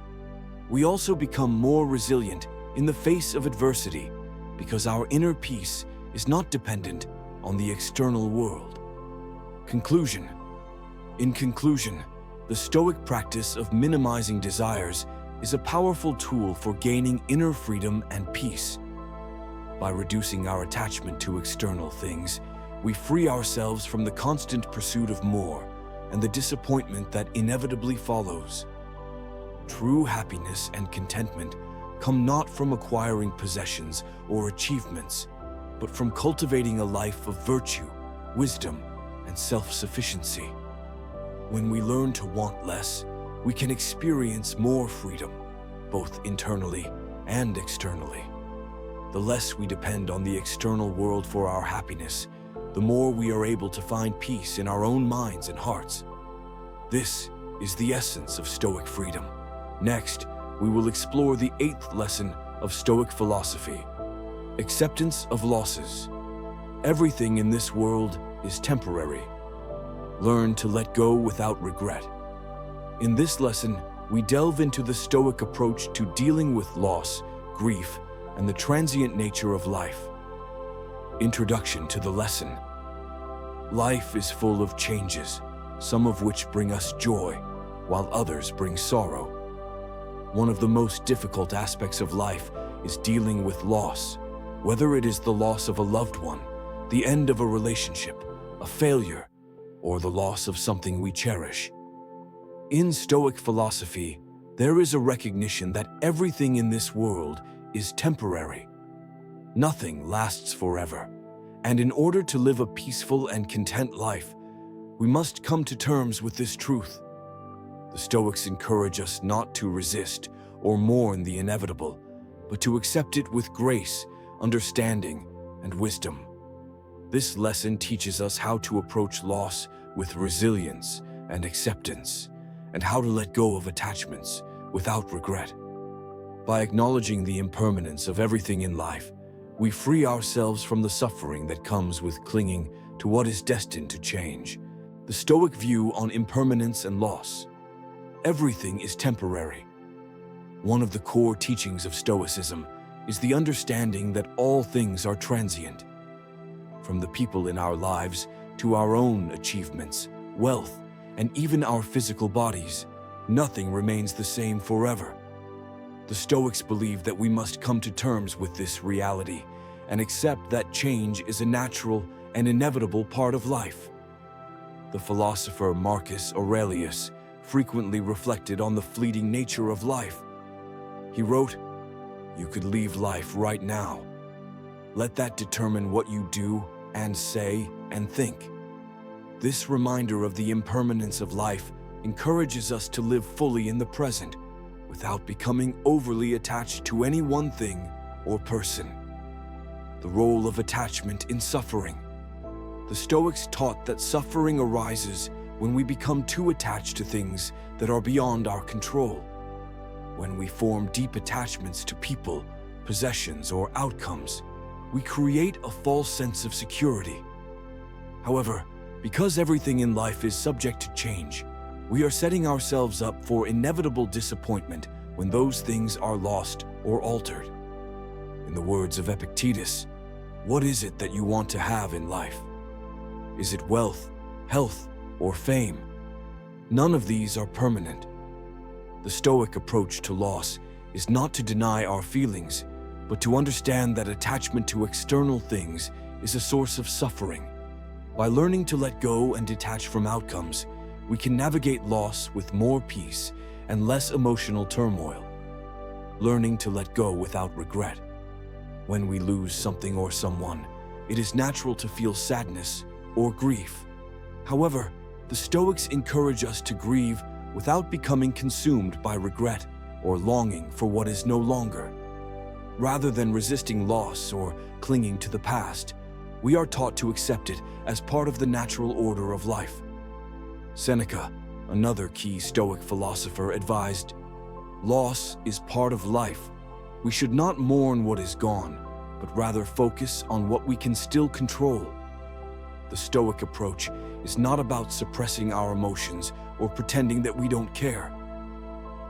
We also become more resilient in the face of adversity because our inner peace is not dependent on the external world. Conclusion. In conclusion, the Stoic practice of minimizing desires is a powerful tool for gaining inner freedom and peace. By reducing our attachment to external things, we free ourselves from the constant pursuit of more and the disappointment that inevitably follows. True happiness and contentment come not from acquiring possessions or achievements, but from cultivating a life of virtue, wisdom, and self-sufficiency. When we learn to want less, we can experience more freedom, both internally and externally. The less we depend on the external world for our happiness, the more we are able to find peace in our own minds and hearts. This is the essence of Stoic freedom. Next, we will explore the 8th lesson of Stoic philosophy: acceptance of losses. Everything in this world is temporary. Learn to let go without regret. In this lesson, we delve into the Stoic approach to dealing with loss, grief, and the transient nature of life. Introduction to the lesson. Life is full of changes, some of which bring us joy, while others bring sorrow. One of the most difficult aspects of life is dealing with loss, whether it is the loss of a loved one, the end of a relationship, a failure, or the loss of something we cherish. In Stoic philosophy, there is a recognition that everything in this world is temporary. Nothing lasts forever, and in order to live a peaceful and content life, we must come to terms with this truth. The Stoics encourage us not to resist or mourn the inevitable, but to accept it with grace, understanding, and wisdom. This lesson teaches us how to approach loss with resilience and acceptance, and how to let go of attachments without regret. By acknowledging the impermanence of everything in life, we free ourselves from the suffering that comes with clinging to what is destined to change. The Stoic view on impermanence and loss. Everything is temporary. One of the core teachings of Stoicism is the understanding that all things are transient. from the people in our lives to our own achievements, wealth, and even our physical bodies, nothing remains the same forever. The Stoics believe that we must come to terms with this reality and accept that change is a natural and inevitable part of life. The philosopher Marcus Aurelius frequently reflected on the fleeting nature of life. He wrote, "You could leave life right now. Let that determine what you do and say and think." This reminder of the impermanence of life encourages us to live fully in the present, without becoming overly attached to any one thing or person. The role of attachment in suffering. The Stoics taught that suffering arises when we become too attached to things that are beyond our control. When we form deep attachments to people, possessions, or outcomes, we create a false sense of security. However, because everything in life is subject to change, we are setting ourselves up for inevitable disappointment when those things are lost or altered. In the words of Epictetus, what is it that you want to have in life? Is it wealth, health, or fame? None of these are permanent. The Stoic approach to loss is not to deny our feelings, but to understand that attachment to external things is a source of suffering. By learning to let go and detach from outcomes, we can navigate loss with more peace and less emotional turmoil. Learning to let go without regret. When we lose something or someone, it is natural to feel sadness or grief. However, the Stoics encourage us to grieve without becoming consumed by regret or longing for what is no longer. Rather than resisting loss or clinging to the past, we are taught to accept it as part of the natural order of life. Seneca, another key Stoic philosopher, advised, "Loss is part of life. We should not mourn what is gone, but rather focus on what we can still control." The Stoic approach is not about suppressing our emotions or pretending that we don't care.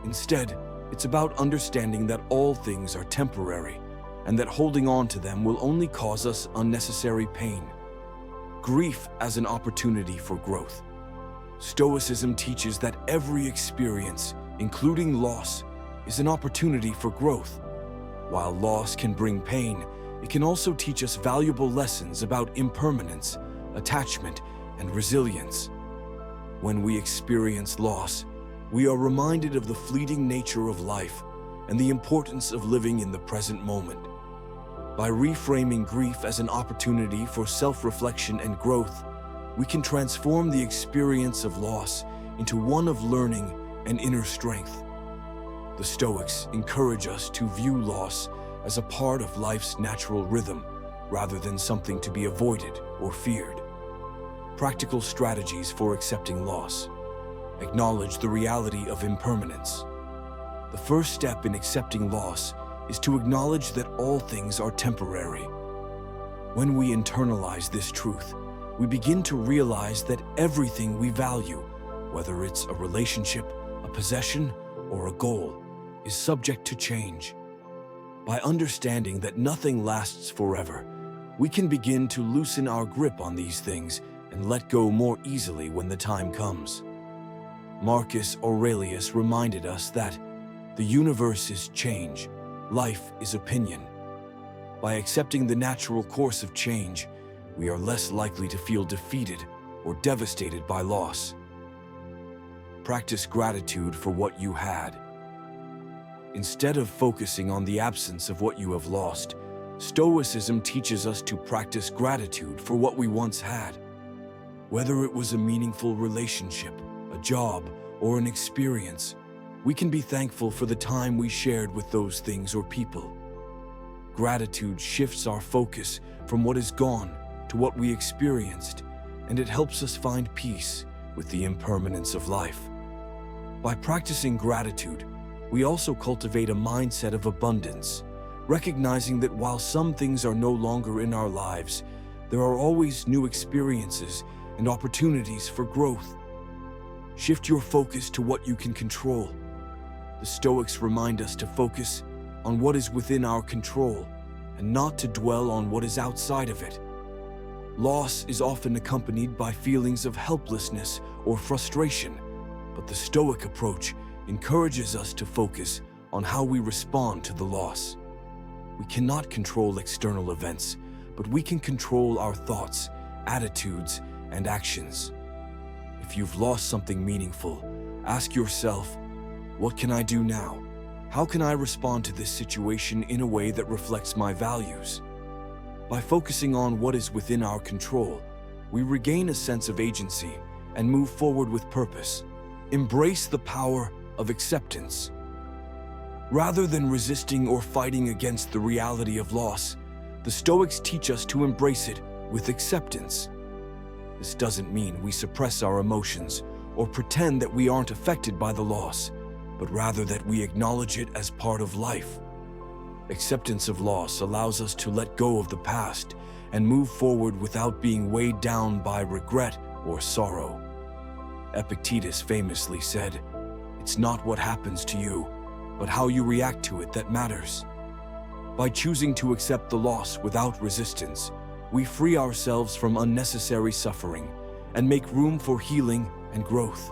Instead, it's about understanding that all things are temporary and that holding on to them will only cause us unnecessary pain. Grief as an opportunity for growth. Stoicism teaches that every experience, including loss, is an opportunity for growth. While loss can bring pain, it can also teach us valuable lessons about impermanence, attachment, and resilience. When we experience loss, we are reminded of the fleeting nature of life and the importance of living in the present moment. By reframing grief as an opportunity for self-reflection and growth, we can transform the experience of loss into one of learning and inner strength. The Stoics encourage us to view loss as a part of life's natural rhythm, rather than something to be avoided or feared. Practical strategies for accepting loss. Acknowledge the reality of impermanence. The first step in accepting loss is to acknowledge that all things are temporary. When we internalize this truth, we begin to realize that everything we value, whether it's a relationship, a possession, or a goal, is subject to change. By understanding that nothing lasts forever, we can begin to loosen our grip on these things and let go more easily when the time comes. Marcus Aurelius reminded us that the universe is change, life is opinion. By accepting the natural course of change, we are less likely to feel defeated or devastated by loss. Practice gratitude for what you had. Instead of focusing on the absence of what you have lost, Stoicism teaches us to practice gratitude for what we once had. Whether it was a meaningful relationship, a job, or an experience, we can be thankful for the time we shared with those things or people. Gratitude shifts our focus from what is gone to what we experienced, and it helps us find peace with the impermanence of life. By practicing gratitude, we also cultivate a mindset of abundance, recognizing that while some things are no longer in our lives, there are always new experiences and opportunities for growth. Shift your focus to what you can control. The Stoics remind us to focus on what is within our control and not to dwell on what is outside of it. Loss is often accompanied by feelings of helplessness or frustration, but the Stoic approach encourages us to focus on how we respond to the loss. We cannot control external events, but we can control our thoughts, attitudes, and actions. If you've lost something meaningful, ask yourself, what can I do now? How can I respond to this situation in a way that reflects my values? By focusing on what is within our control, we regain a sense of agency and move forward with purpose. Embrace the power of acceptance. Rather than resisting or fighting against the reality of loss, the Stoics teach us to embrace it with acceptance. This doesn't mean we suppress our emotions or pretend that we aren't affected by the loss, but rather that we acknowledge it as part of life. Acceptance of loss allows us to let go of the past and move forward without being weighed down by regret or sorrow. Epictetus famously said, "It's not what happens to you, but how you react to it that matters." By choosing to accept the loss without resistance, we free ourselves from unnecessary suffering and make room for healing and growth.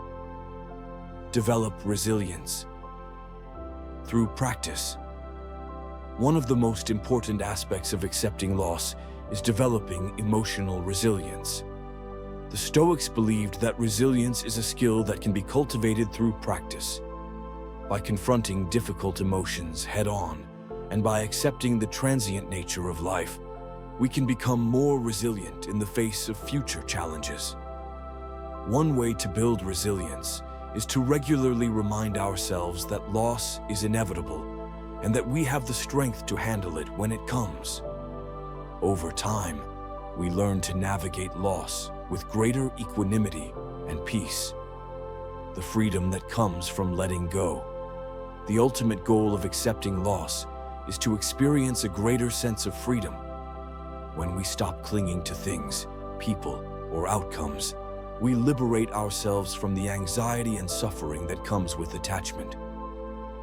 Develop resilience. Through practice. One of the most important aspects of accepting loss is developing emotional resilience. The Stoics believed that resilience is a skill that can be cultivated through practice. By confronting difficult emotions head-on, and by accepting the transient nature of life, we can become more resilient in the face of future challenges. One way to build resilience is to regularly remind ourselves that loss is inevitable and that we have the strength to handle it when it comes. Over time, we learn to navigate loss with greater equanimity and peace. The freedom that comes from letting go. The ultimate goal of accepting loss is to experience a greater sense of freedom. When we stop clinging to things, people, or outcomes, we liberate ourselves from the anxiety and suffering that comes with attachment.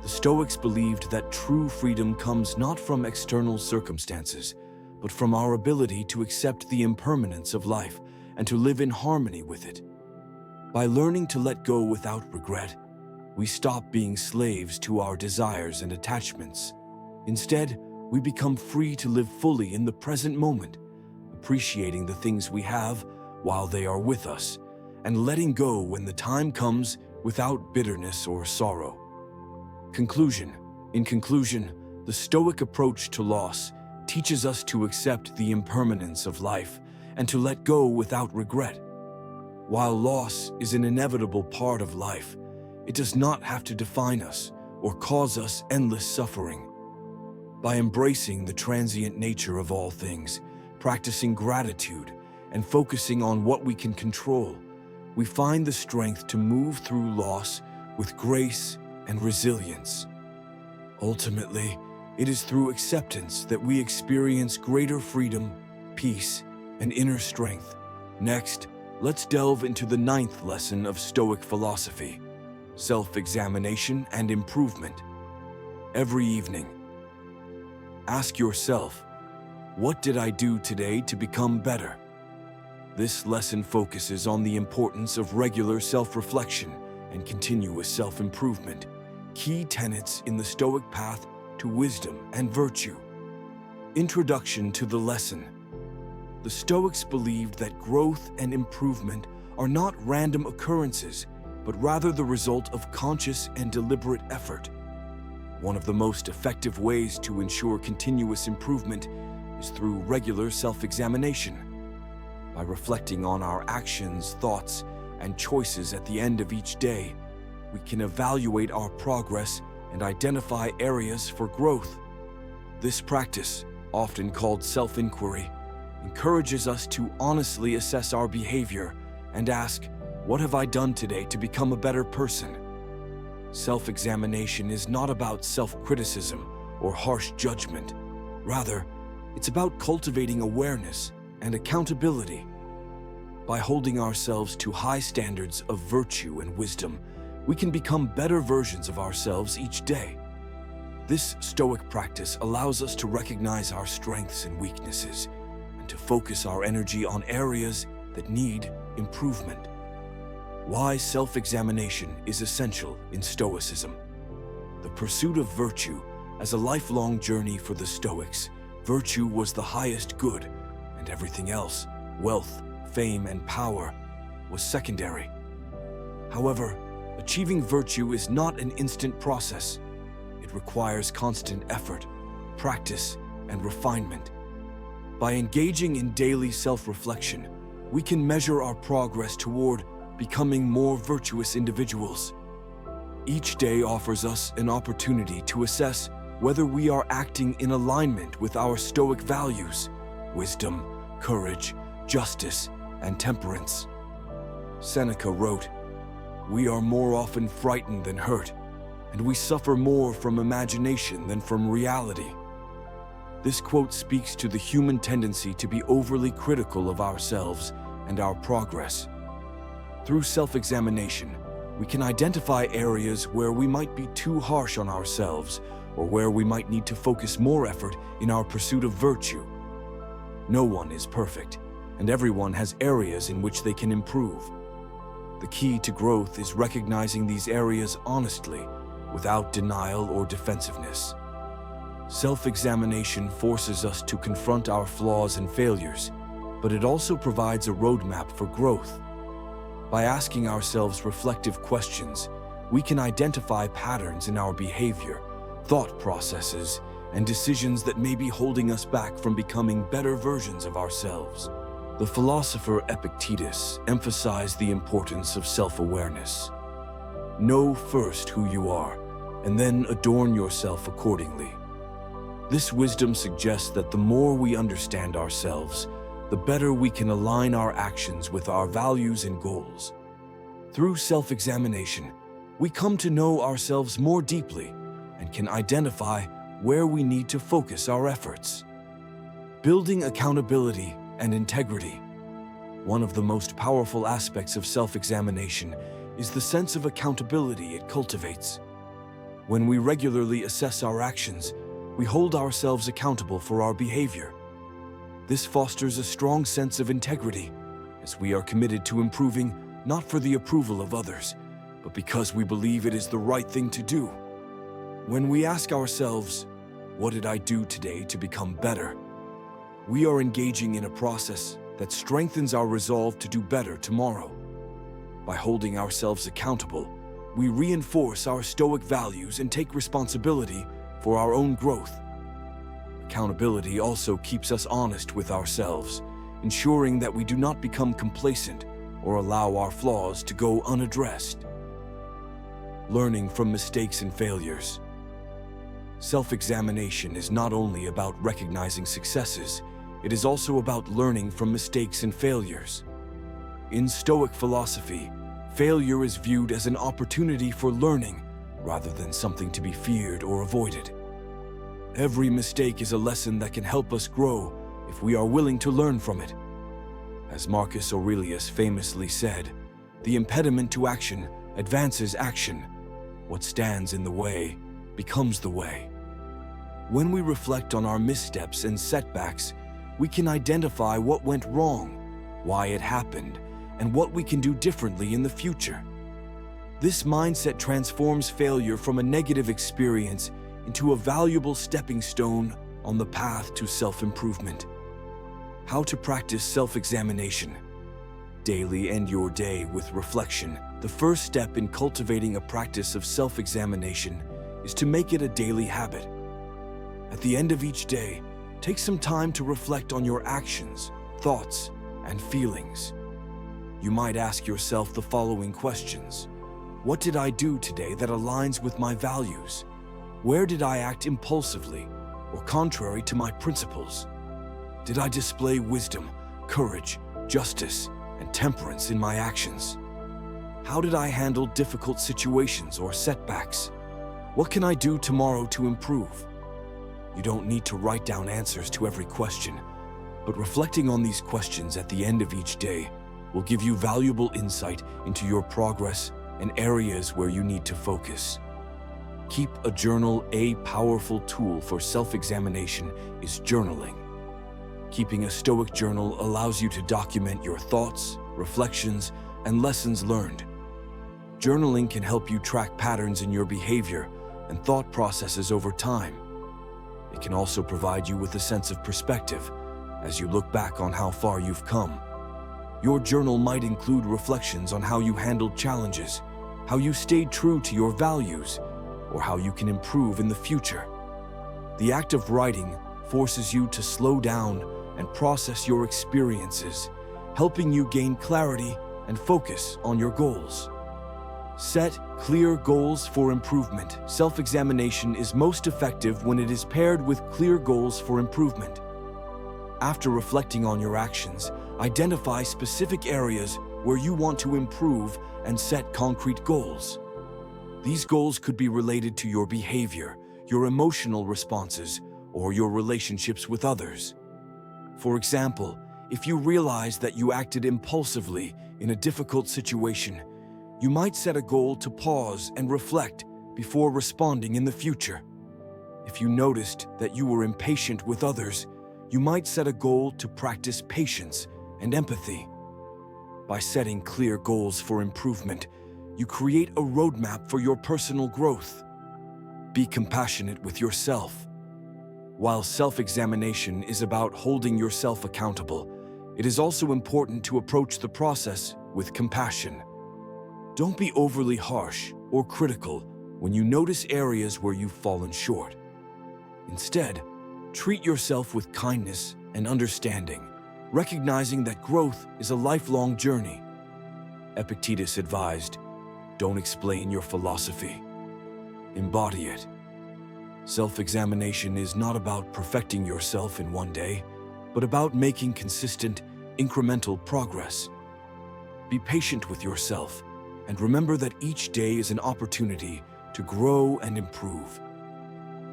The Stoics believed that true freedom comes not from external circumstances, but from our ability to accept the impermanence of life and to live in harmony with it. By learning to let go without regret, we stop being slaves to our desires and attachments. Instead, we become free to live fully in the present moment, appreciating the things we have while they are with us, and letting go when the time comes without bitterness or sorrow. In conclusion, the Stoic approach to loss teaches us to accept the impermanence of life and to let go without regret. While loss is an inevitable part of life, it does not have to define us or cause us endless suffering. By embracing the transient nature of all things, practicing gratitude, and focusing on what we can control, we find the strength to move through loss with grace and resilience. Ultimately, it is through acceptance that we experience greater freedom, peace, and inner strength. Next, let's delve into the 9th lesson of Stoic philosophy: self-examination and improvement. Every evening, ask yourself, what did I do today to become better? This lesson focuses on the importance of regular self-reflection and continuous self-improvement, key tenets in the Stoic path to wisdom and virtue. Introduction to the lesson. The Stoics believed that growth and improvement are not random occurrences, but rather the result of conscious and deliberate effort. One of the most effective ways to ensure continuous improvement is through regular self-examination. By reflecting on our actions, thoughts, and choices at the end of each day, we can evaluate our progress and identify areas for growth. This practice, often called self-inquiry, encourages us to honestly assess our behavior and ask, what have I done today to become a better person? Self-examination is not about self-criticism or harsh judgment. Rather, it's about cultivating awareness and accountability. By holding ourselves to high standards of virtue and wisdom, we can become better versions of ourselves each day. This Stoic practice allows us to recognize our strengths and weaknesses and to focus our energy on areas that need improvement. Why self-examination is essential in Stoicism. The pursuit of virtue as a lifelong journey for the Stoics, virtue was the highest good, and everything else, wealth, fame, and power, was secondary. However, achieving virtue is not an instant process. It requires constant effort, practice, and refinement. By engaging in daily self-reflection, we can measure our progress toward becoming more virtuous individuals. Each day offers us an opportunity to assess whether we are acting in alignment with our Stoic values: wisdom, courage, justice, and temperance. Seneca wrote, "We are more often frightened than hurt, and we suffer more from imagination than from reality." This quote speaks to the human tendency to be overly critical of ourselves and our progress. Through self-examination, we can identify areas where we might be too harsh on ourselves or where we might need to focus more effort in our pursuit of virtue. No one is perfect, and everyone has areas in which they can improve. The key to growth is recognizing these areas honestly, without denial or defensiveness. Self-examination forces us to confront our flaws and failures, but it also provides a roadmap for growth. By asking ourselves reflective questions, we can identify patterns in our behavior, thought processes, and decisions that may be holding us back from becoming better versions of ourselves. The philosopher Epictetus emphasized the importance of self-awareness. Know first who you are, and then adorn yourself accordingly. This wisdom suggests that the more we understand ourselves, the better we can align our actions with our values and goals. Through self-examination, we come to know ourselves more deeply and can identify where we need to focus our efforts. Building accountability and integrity. One of the most powerful aspects of self-examination is the sense of accountability it cultivates. When we regularly assess our actions, we hold ourselves accountable for our behavior. This fosters a strong sense of integrity, as we are committed to improving not for the approval of others, but because we believe it is the right thing to do. When we ask ourselves, "What did I do today to become better?" we are engaging in a process that strengthens our resolve to do better tomorrow. By holding ourselves accountable, we reinforce our Stoic values and take responsibility for our own growth. Accountability also keeps us honest with ourselves, ensuring that we do not become complacent or allow our flaws to go unaddressed. Learning from mistakes and failures. Self-examination is not only about recognizing successes, it is also about learning from mistakes and failures. In Stoic philosophy, failure is viewed as an opportunity for learning rather than something to be feared or avoided. Every mistake is a lesson that can help us grow if we are willing to learn from it. As Marcus Aurelius famously said, "The impediment to action advances action. What stands in the way becomes the way." When we reflect on our missteps and setbacks, we can identify what went wrong, why it happened, and what we can do differently in the future. This mindset transforms failure from a negative experience into a valuable stepping stone on the path to self-improvement. How to practice self-examination. Daily end your day with reflection. The first step in cultivating a practice of self-examination is to make it a daily habit. At the end of each day, take some time to reflect on your actions, thoughts, and feelings. You might ask yourself the following questions. What did I do today that aligns with my values? Where did I act impulsively or contrary to my principles? Did I display wisdom, courage, justice, and temperance in my actions? How did I handle difficult situations or setbacks? What can I do tomorrow to improve? You don't need to write down answers to every question, but reflecting on these questions at the end of each day will give you valuable insight into your progress and areas where you need to focus. Keep a journal. A powerful tool for self-examination is journaling. Keeping a Stoic journal allows you to document your thoughts, reflections, and lessons learned. Journaling can help you track patterns in your behavior and thought processes over time. It can also provide you with a sense of perspective as you look back on how far you've come. Your journal might include reflections on how you handled challenges, how you stayed true to your values, or how you can improve in the future. The act of writing forces you to slow down and process your experiences, helping you gain clarity and focus on your goals. Set clear goals for improvement. Self-examination is most effective when it is paired with clear goals for improvement. After reflecting on your actions, identify specific areas where you want to improve and set concrete goals. These goals could be related to your behavior, your emotional responses, or your relationships with others. For example, if you realize that you acted impulsively in a difficult situation, you might set a goal to pause and reflect before responding in the future. If you noticed that you were impatient with others, you might set a goal to practice patience and empathy. By setting clear goals for improvement, you create a roadmap for your personal growth. Be compassionate with yourself. While self-examination is about holding yourself accountable, it is also important to approach the process with compassion. Don't be overly harsh or critical when you notice areas where you've fallen short. Instead, treat yourself with kindness and understanding, recognizing that growth is a lifelong journey. Epictetus advised, "Don't explain your philosophy. Embody it." Self-examination is not about perfecting yourself in one day, but about making consistent, incremental progress. Be patient with yourself, and remember that each day is an opportunity to grow and improve.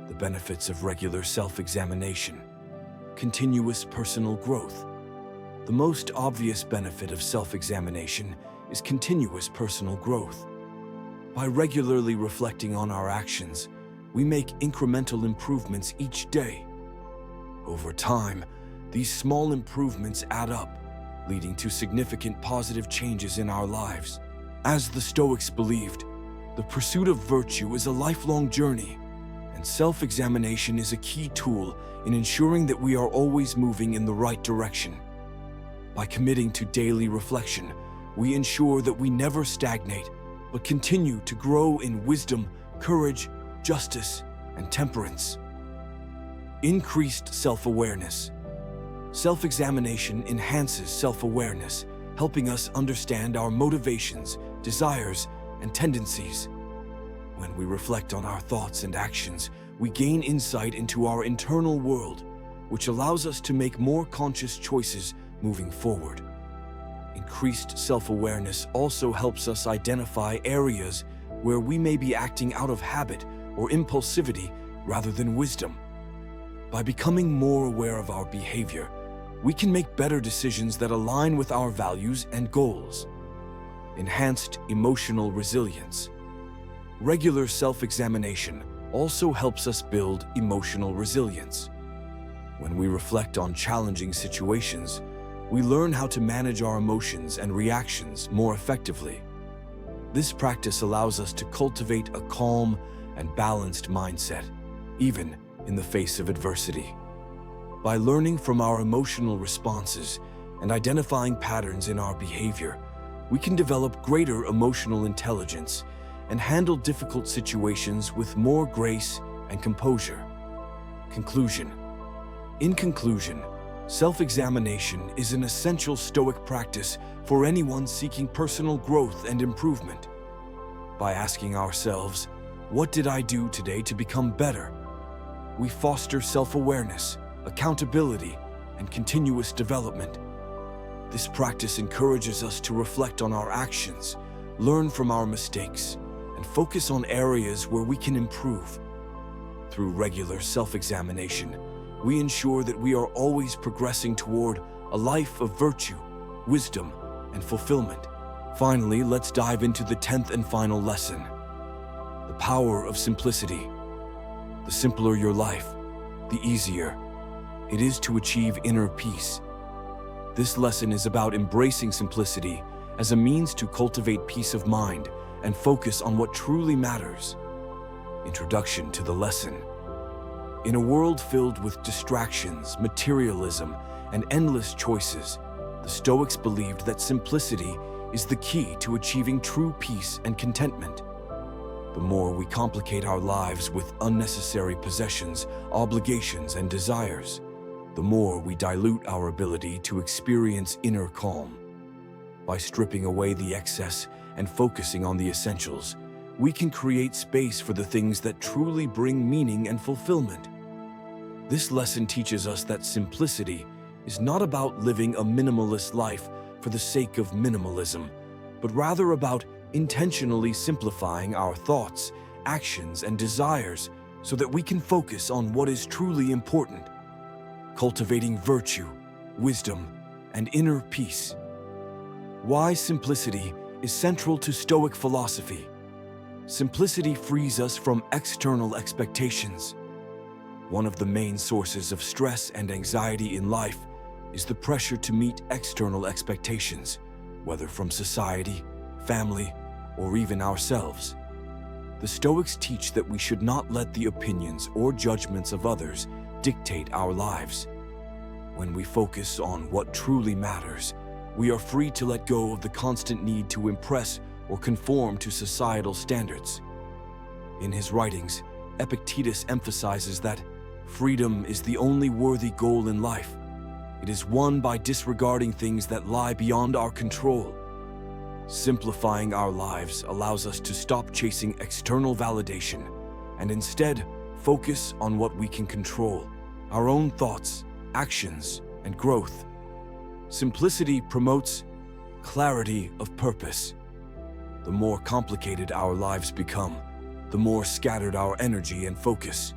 The benefits of regular self-examination. Continuous personal growth. The most obvious benefit of self-examination is continuous personal growth. By regularly reflecting on our actions, we make incremental improvements each day. Over time, these small improvements add up, leading to significant positive changes in our lives. As the Stoics believed, the pursuit of virtue is a lifelong journey, and self-examination is a key tool in ensuring that we are always moving in the right direction. By committing to daily reflection, we ensure that we never stagnate, but continue to grow in wisdom, courage, justice, and temperance. Increased self-awareness. Self-examination enhances self-awareness, helping us understand our motivations, desires, and tendencies. When we reflect on our thoughts and actions, we gain insight into our internal world, which allows us to make more conscious choices moving forward. Increased self-awareness also helps us identify areas where we may be acting out of habit or impulsivity rather than wisdom. By becoming more aware of our behavior, we can make better decisions that align with our values and goals. Enhanced emotional resilience. Regular self-examination also helps us build emotional resilience. When we reflect on challenging situations, we learn how to manage our emotions and reactions more effectively. This practice allows us to cultivate a calm and balanced mindset, even in the face of adversity. By learning from our emotional responses and identifying patterns in our behavior, we can develop greater emotional intelligence and handle difficult situations with more grace and composure. Conclusion. In conclusion, self-examination is an essential Stoic practice for anyone seeking personal growth and improvement. By asking ourselves, "What did I do today to become better?" we foster self-awareness, accountability, and continuous development. This practice encourages us to reflect on our actions, learn from our mistakes, and focus on areas where we can improve. Through regular self-examination, we ensure that we are always progressing toward a life of virtue, wisdom, and fulfillment. Finally, let's dive into the 10th and final lesson: the power of simplicity. The simpler your life, the easier it is to achieve inner peace. This lesson is about embracing simplicity as a means to cultivate peace of mind and focus on what truly matters. Introduction to the lesson. In a world filled with distractions, materialism, and endless choices, the Stoics believed that simplicity is the key to achieving true peace and contentment. The more we complicate our lives with unnecessary possessions, obligations, and desires, the more we dilute our ability to experience inner calm. By stripping away the excess and focusing on the essentials, we can create space for the things that truly bring meaning and fulfillment. This lesson teaches us that simplicity is not about living a minimalist life for the sake of minimalism, but rather about intentionally simplifying our thoughts, actions, and desires so that we can focus on what is truly important, cultivating virtue, wisdom, and inner peace. Why simplicity is central to Stoic philosophy. Simplicity frees us from external expectations. One of the main sources of stress and anxiety in life is the pressure to meet external expectations, whether from society, family, or even ourselves. The Stoics teach that we should not let the opinions or judgments of others dictate our lives. When we focus on what truly matters, we are free to let go of the constant need to impress or conform to societal standards. In his writings, Epictetus emphasizes that freedom is the only worthy goal in life. It is won by disregarding things that lie beyond our control. Simplifying our lives allows us to stop chasing external validation and instead focus on what we can control, our own thoughts, actions, and growth. Simplicity promotes clarity of purpose. The more complicated our lives become, the more scattered our energy and focus.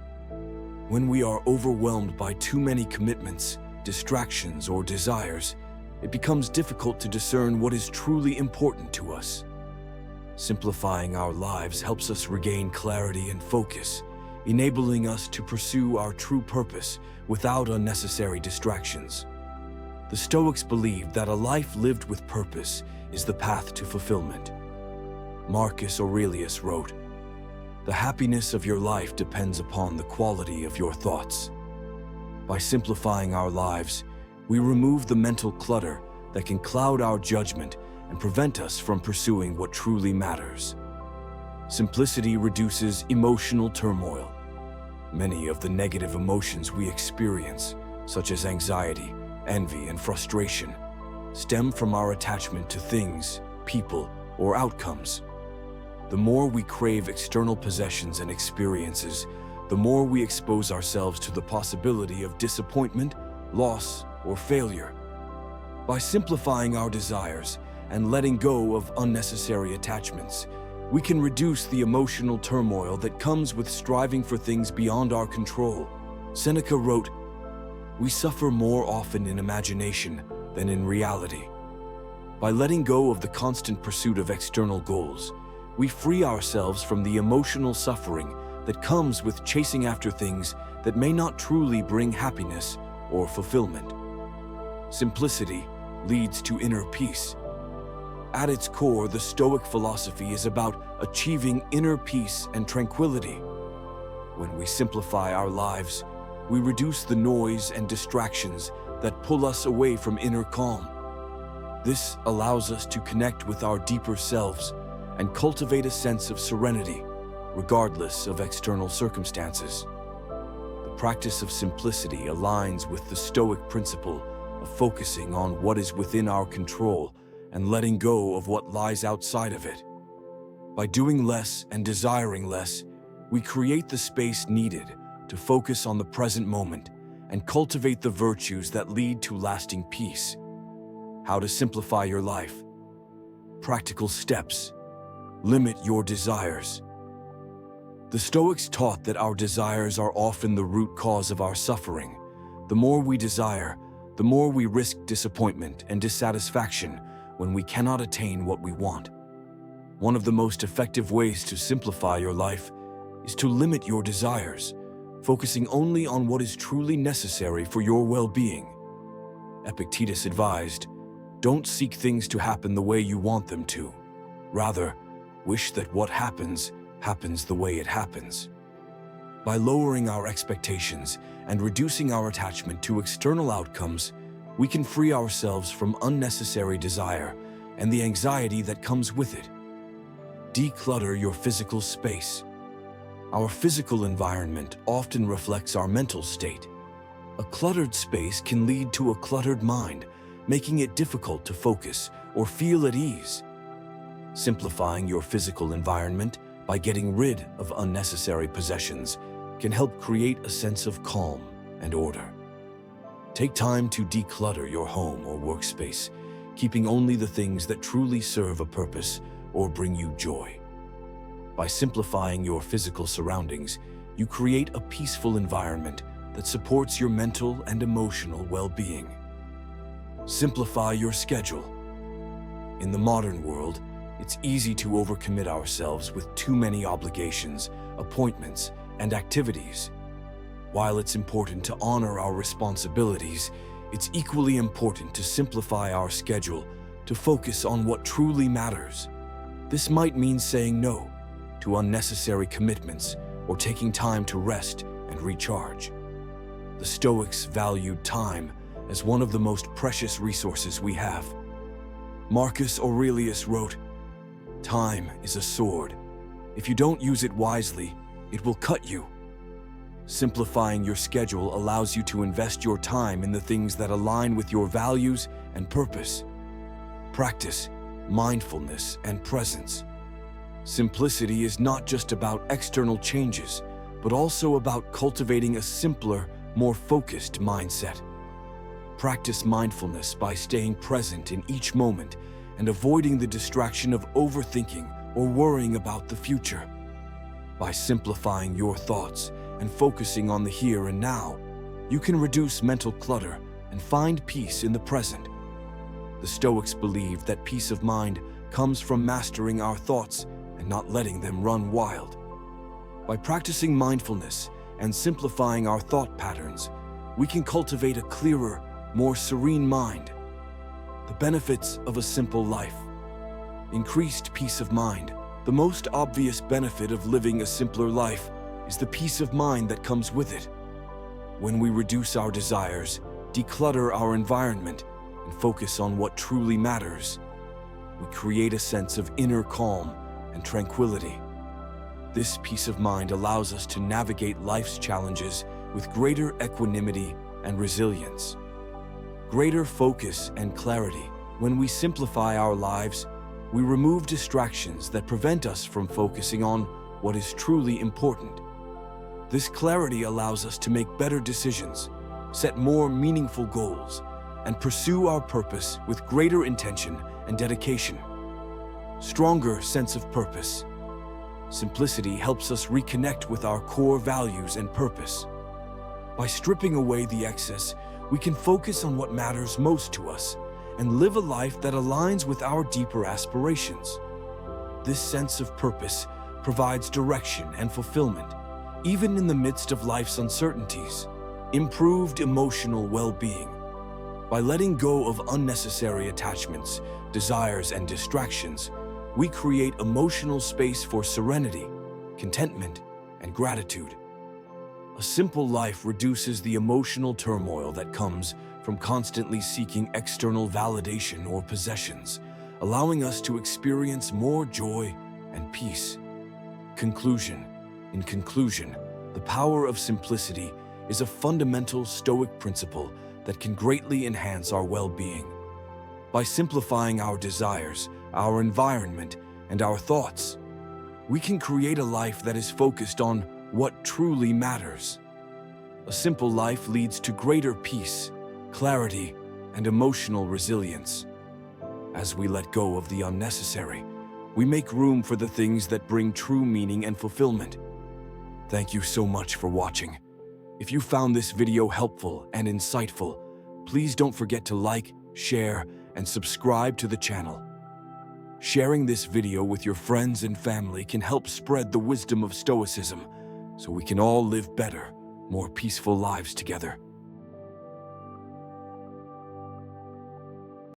When we are overwhelmed by too many commitments, distractions, or desires, it becomes difficult to discern what is truly important to us. Simplifying our lives helps us regain clarity and focus, enabling us to pursue our true purpose without unnecessary distractions. The Stoics believed that a life lived with purpose is the path to fulfillment. Marcus Aurelius wrote, "The happiness of your life depends upon the quality of your thoughts." By simplifying our lives, we remove the mental clutter that can cloud our judgment and prevent us from pursuing what truly matters. Simplicity reduces emotional turmoil. Many of the negative emotions we experience, such as anxiety, envy, and frustration, stem from our attachment to things, people, or outcomes. The more we crave external possessions and experiences, the more we expose ourselves to the possibility of disappointment, loss, or failure. By simplifying our desires and letting go of unnecessary attachments, we can reduce the emotional turmoil that comes with striving for things beyond our control. Seneca wrote, "We suffer more often in imagination than in reality." By letting go of the constant pursuit of external goals, we free ourselves from the emotional suffering that comes with chasing after things that may not truly bring happiness or fulfillment. Simplicity leads to inner peace. At its core, the Stoic philosophy is about achieving inner peace and tranquility. When we simplify our lives, we reduce the noise and distractions that pull us away from inner calm. This allows us to connect with our deeper selves and cultivate a sense of serenity, regardless of external circumstances. The practice of simplicity aligns with the Stoic principle of focusing on what is within our control and letting go of what lies outside of it. By doing less and desiring less, we create the space needed to focus on the present moment and cultivate the virtues that lead to lasting peace. How to simplify your life. Practical steps. Limit your desires. The Stoics taught that our desires are often the root cause of our suffering. The more we desire, the more we risk disappointment and dissatisfaction when we cannot attain what we want. One of the most effective ways to simplify your life is to limit your desires. focusing only on what is truly necessary for your well-being. Epictetus advised, "Don't seek things to happen the way you want them to. Rather, wish that what happens the way it happens." By lowering our expectations and reducing our attachment to external outcomes, we can free ourselves from unnecessary desire and the anxiety that comes with it. Declutter your physical space. Our physical environment often reflects our mental state. A cluttered space can lead to a cluttered mind, making it difficult to focus or feel at ease. Simplifying your physical environment by getting rid of unnecessary possessions can help create a sense of calm and order. Take time to declutter your home or workspace, keeping only the things that truly serve a purpose or bring you joy. By simplifying your physical surroundings, you create a peaceful environment that supports your mental and emotional well-being. Simplify your schedule. In the modern world, it's easy to overcommit ourselves with too many obligations, appointments, and activities. While it's important to honor our responsibilities, it's equally important to simplify our schedule to focus on what truly matters. This might mean saying no to unnecessary commitments or taking time to rest and recharge. The Stoics valued time as one of the most precious resources we have. Marcus Aurelius wrote, "Time is a sword. If you don't use it wisely, it will cut you." Simplifying your schedule allows you to invest your time in the things that align with your values and purpose. Practice mindfulness and presence. Simplicity is not just about external changes, but also about cultivating a simpler, more focused mindset. Practice mindfulness by staying present in each moment and avoiding the distraction of overthinking or worrying about the future. By simplifying your thoughts and focusing on the here and now, you can reduce mental clutter and find peace in the present. The Stoics believed that peace of mind comes from mastering our thoughts and not letting them run wild. By practicing mindfulness and simplifying our thought patterns, we can cultivate a clearer, more serene mind. The benefits of a simple life. Increased peace of mind. The most obvious benefit of living a simpler life is the peace of mind that comes with it. When we reduce our desires, declutter our environment, and focus on what truly matters, we create a sense of inner calm and tranquility. This peace of mind allows us to navigate life's challenges with greater equanimity and resilience. Greater focus and clarity. When we simplify our lives, we remove distractions that prevent us from focusing on what is truly important. This clarity allows us to make better decisions, set more meaningful goals, and pursue our purpose with greater intention and dedication. Stronger sense of purpose. Simplicity helps us reconnect with our core values and purpose. By stripping away the excess, we can focus on what matters most to us and live a life that aligns with our deeper aspirations. This sense of purpose provides direction and fulfillment, even in the midst of life's uncertainties. Improved emotional well-being. By letting go of unnecessary attachments, desires, and distractions, we create emotional space for serenity, contentment, and gratitude. A simple life reduces the emotional turmoil that comes from constantly seeking external validation or possessions, allowing us to experience more joy and peace. Conclusion. In conclusion, the power of simplicity is a fundamental Stoic principle that can greatly enhance our well-being. By simplifying our desires, our environment, and our thoughts, we can create a life that is focused on what truly matters. A simple life leads to greater peace, clarity, and emotional resilience. As we let go of the unnecessary, we make room for the things that bring true meaning and fulfillment. Thank you so much for watching. If you found this video helpful and insightful, please don't forget to like, share, and subscribe to the channel. Sharing this video with your friends and family can help spread the wisdom of Stoicism so we can all live better, more peaceful lives together.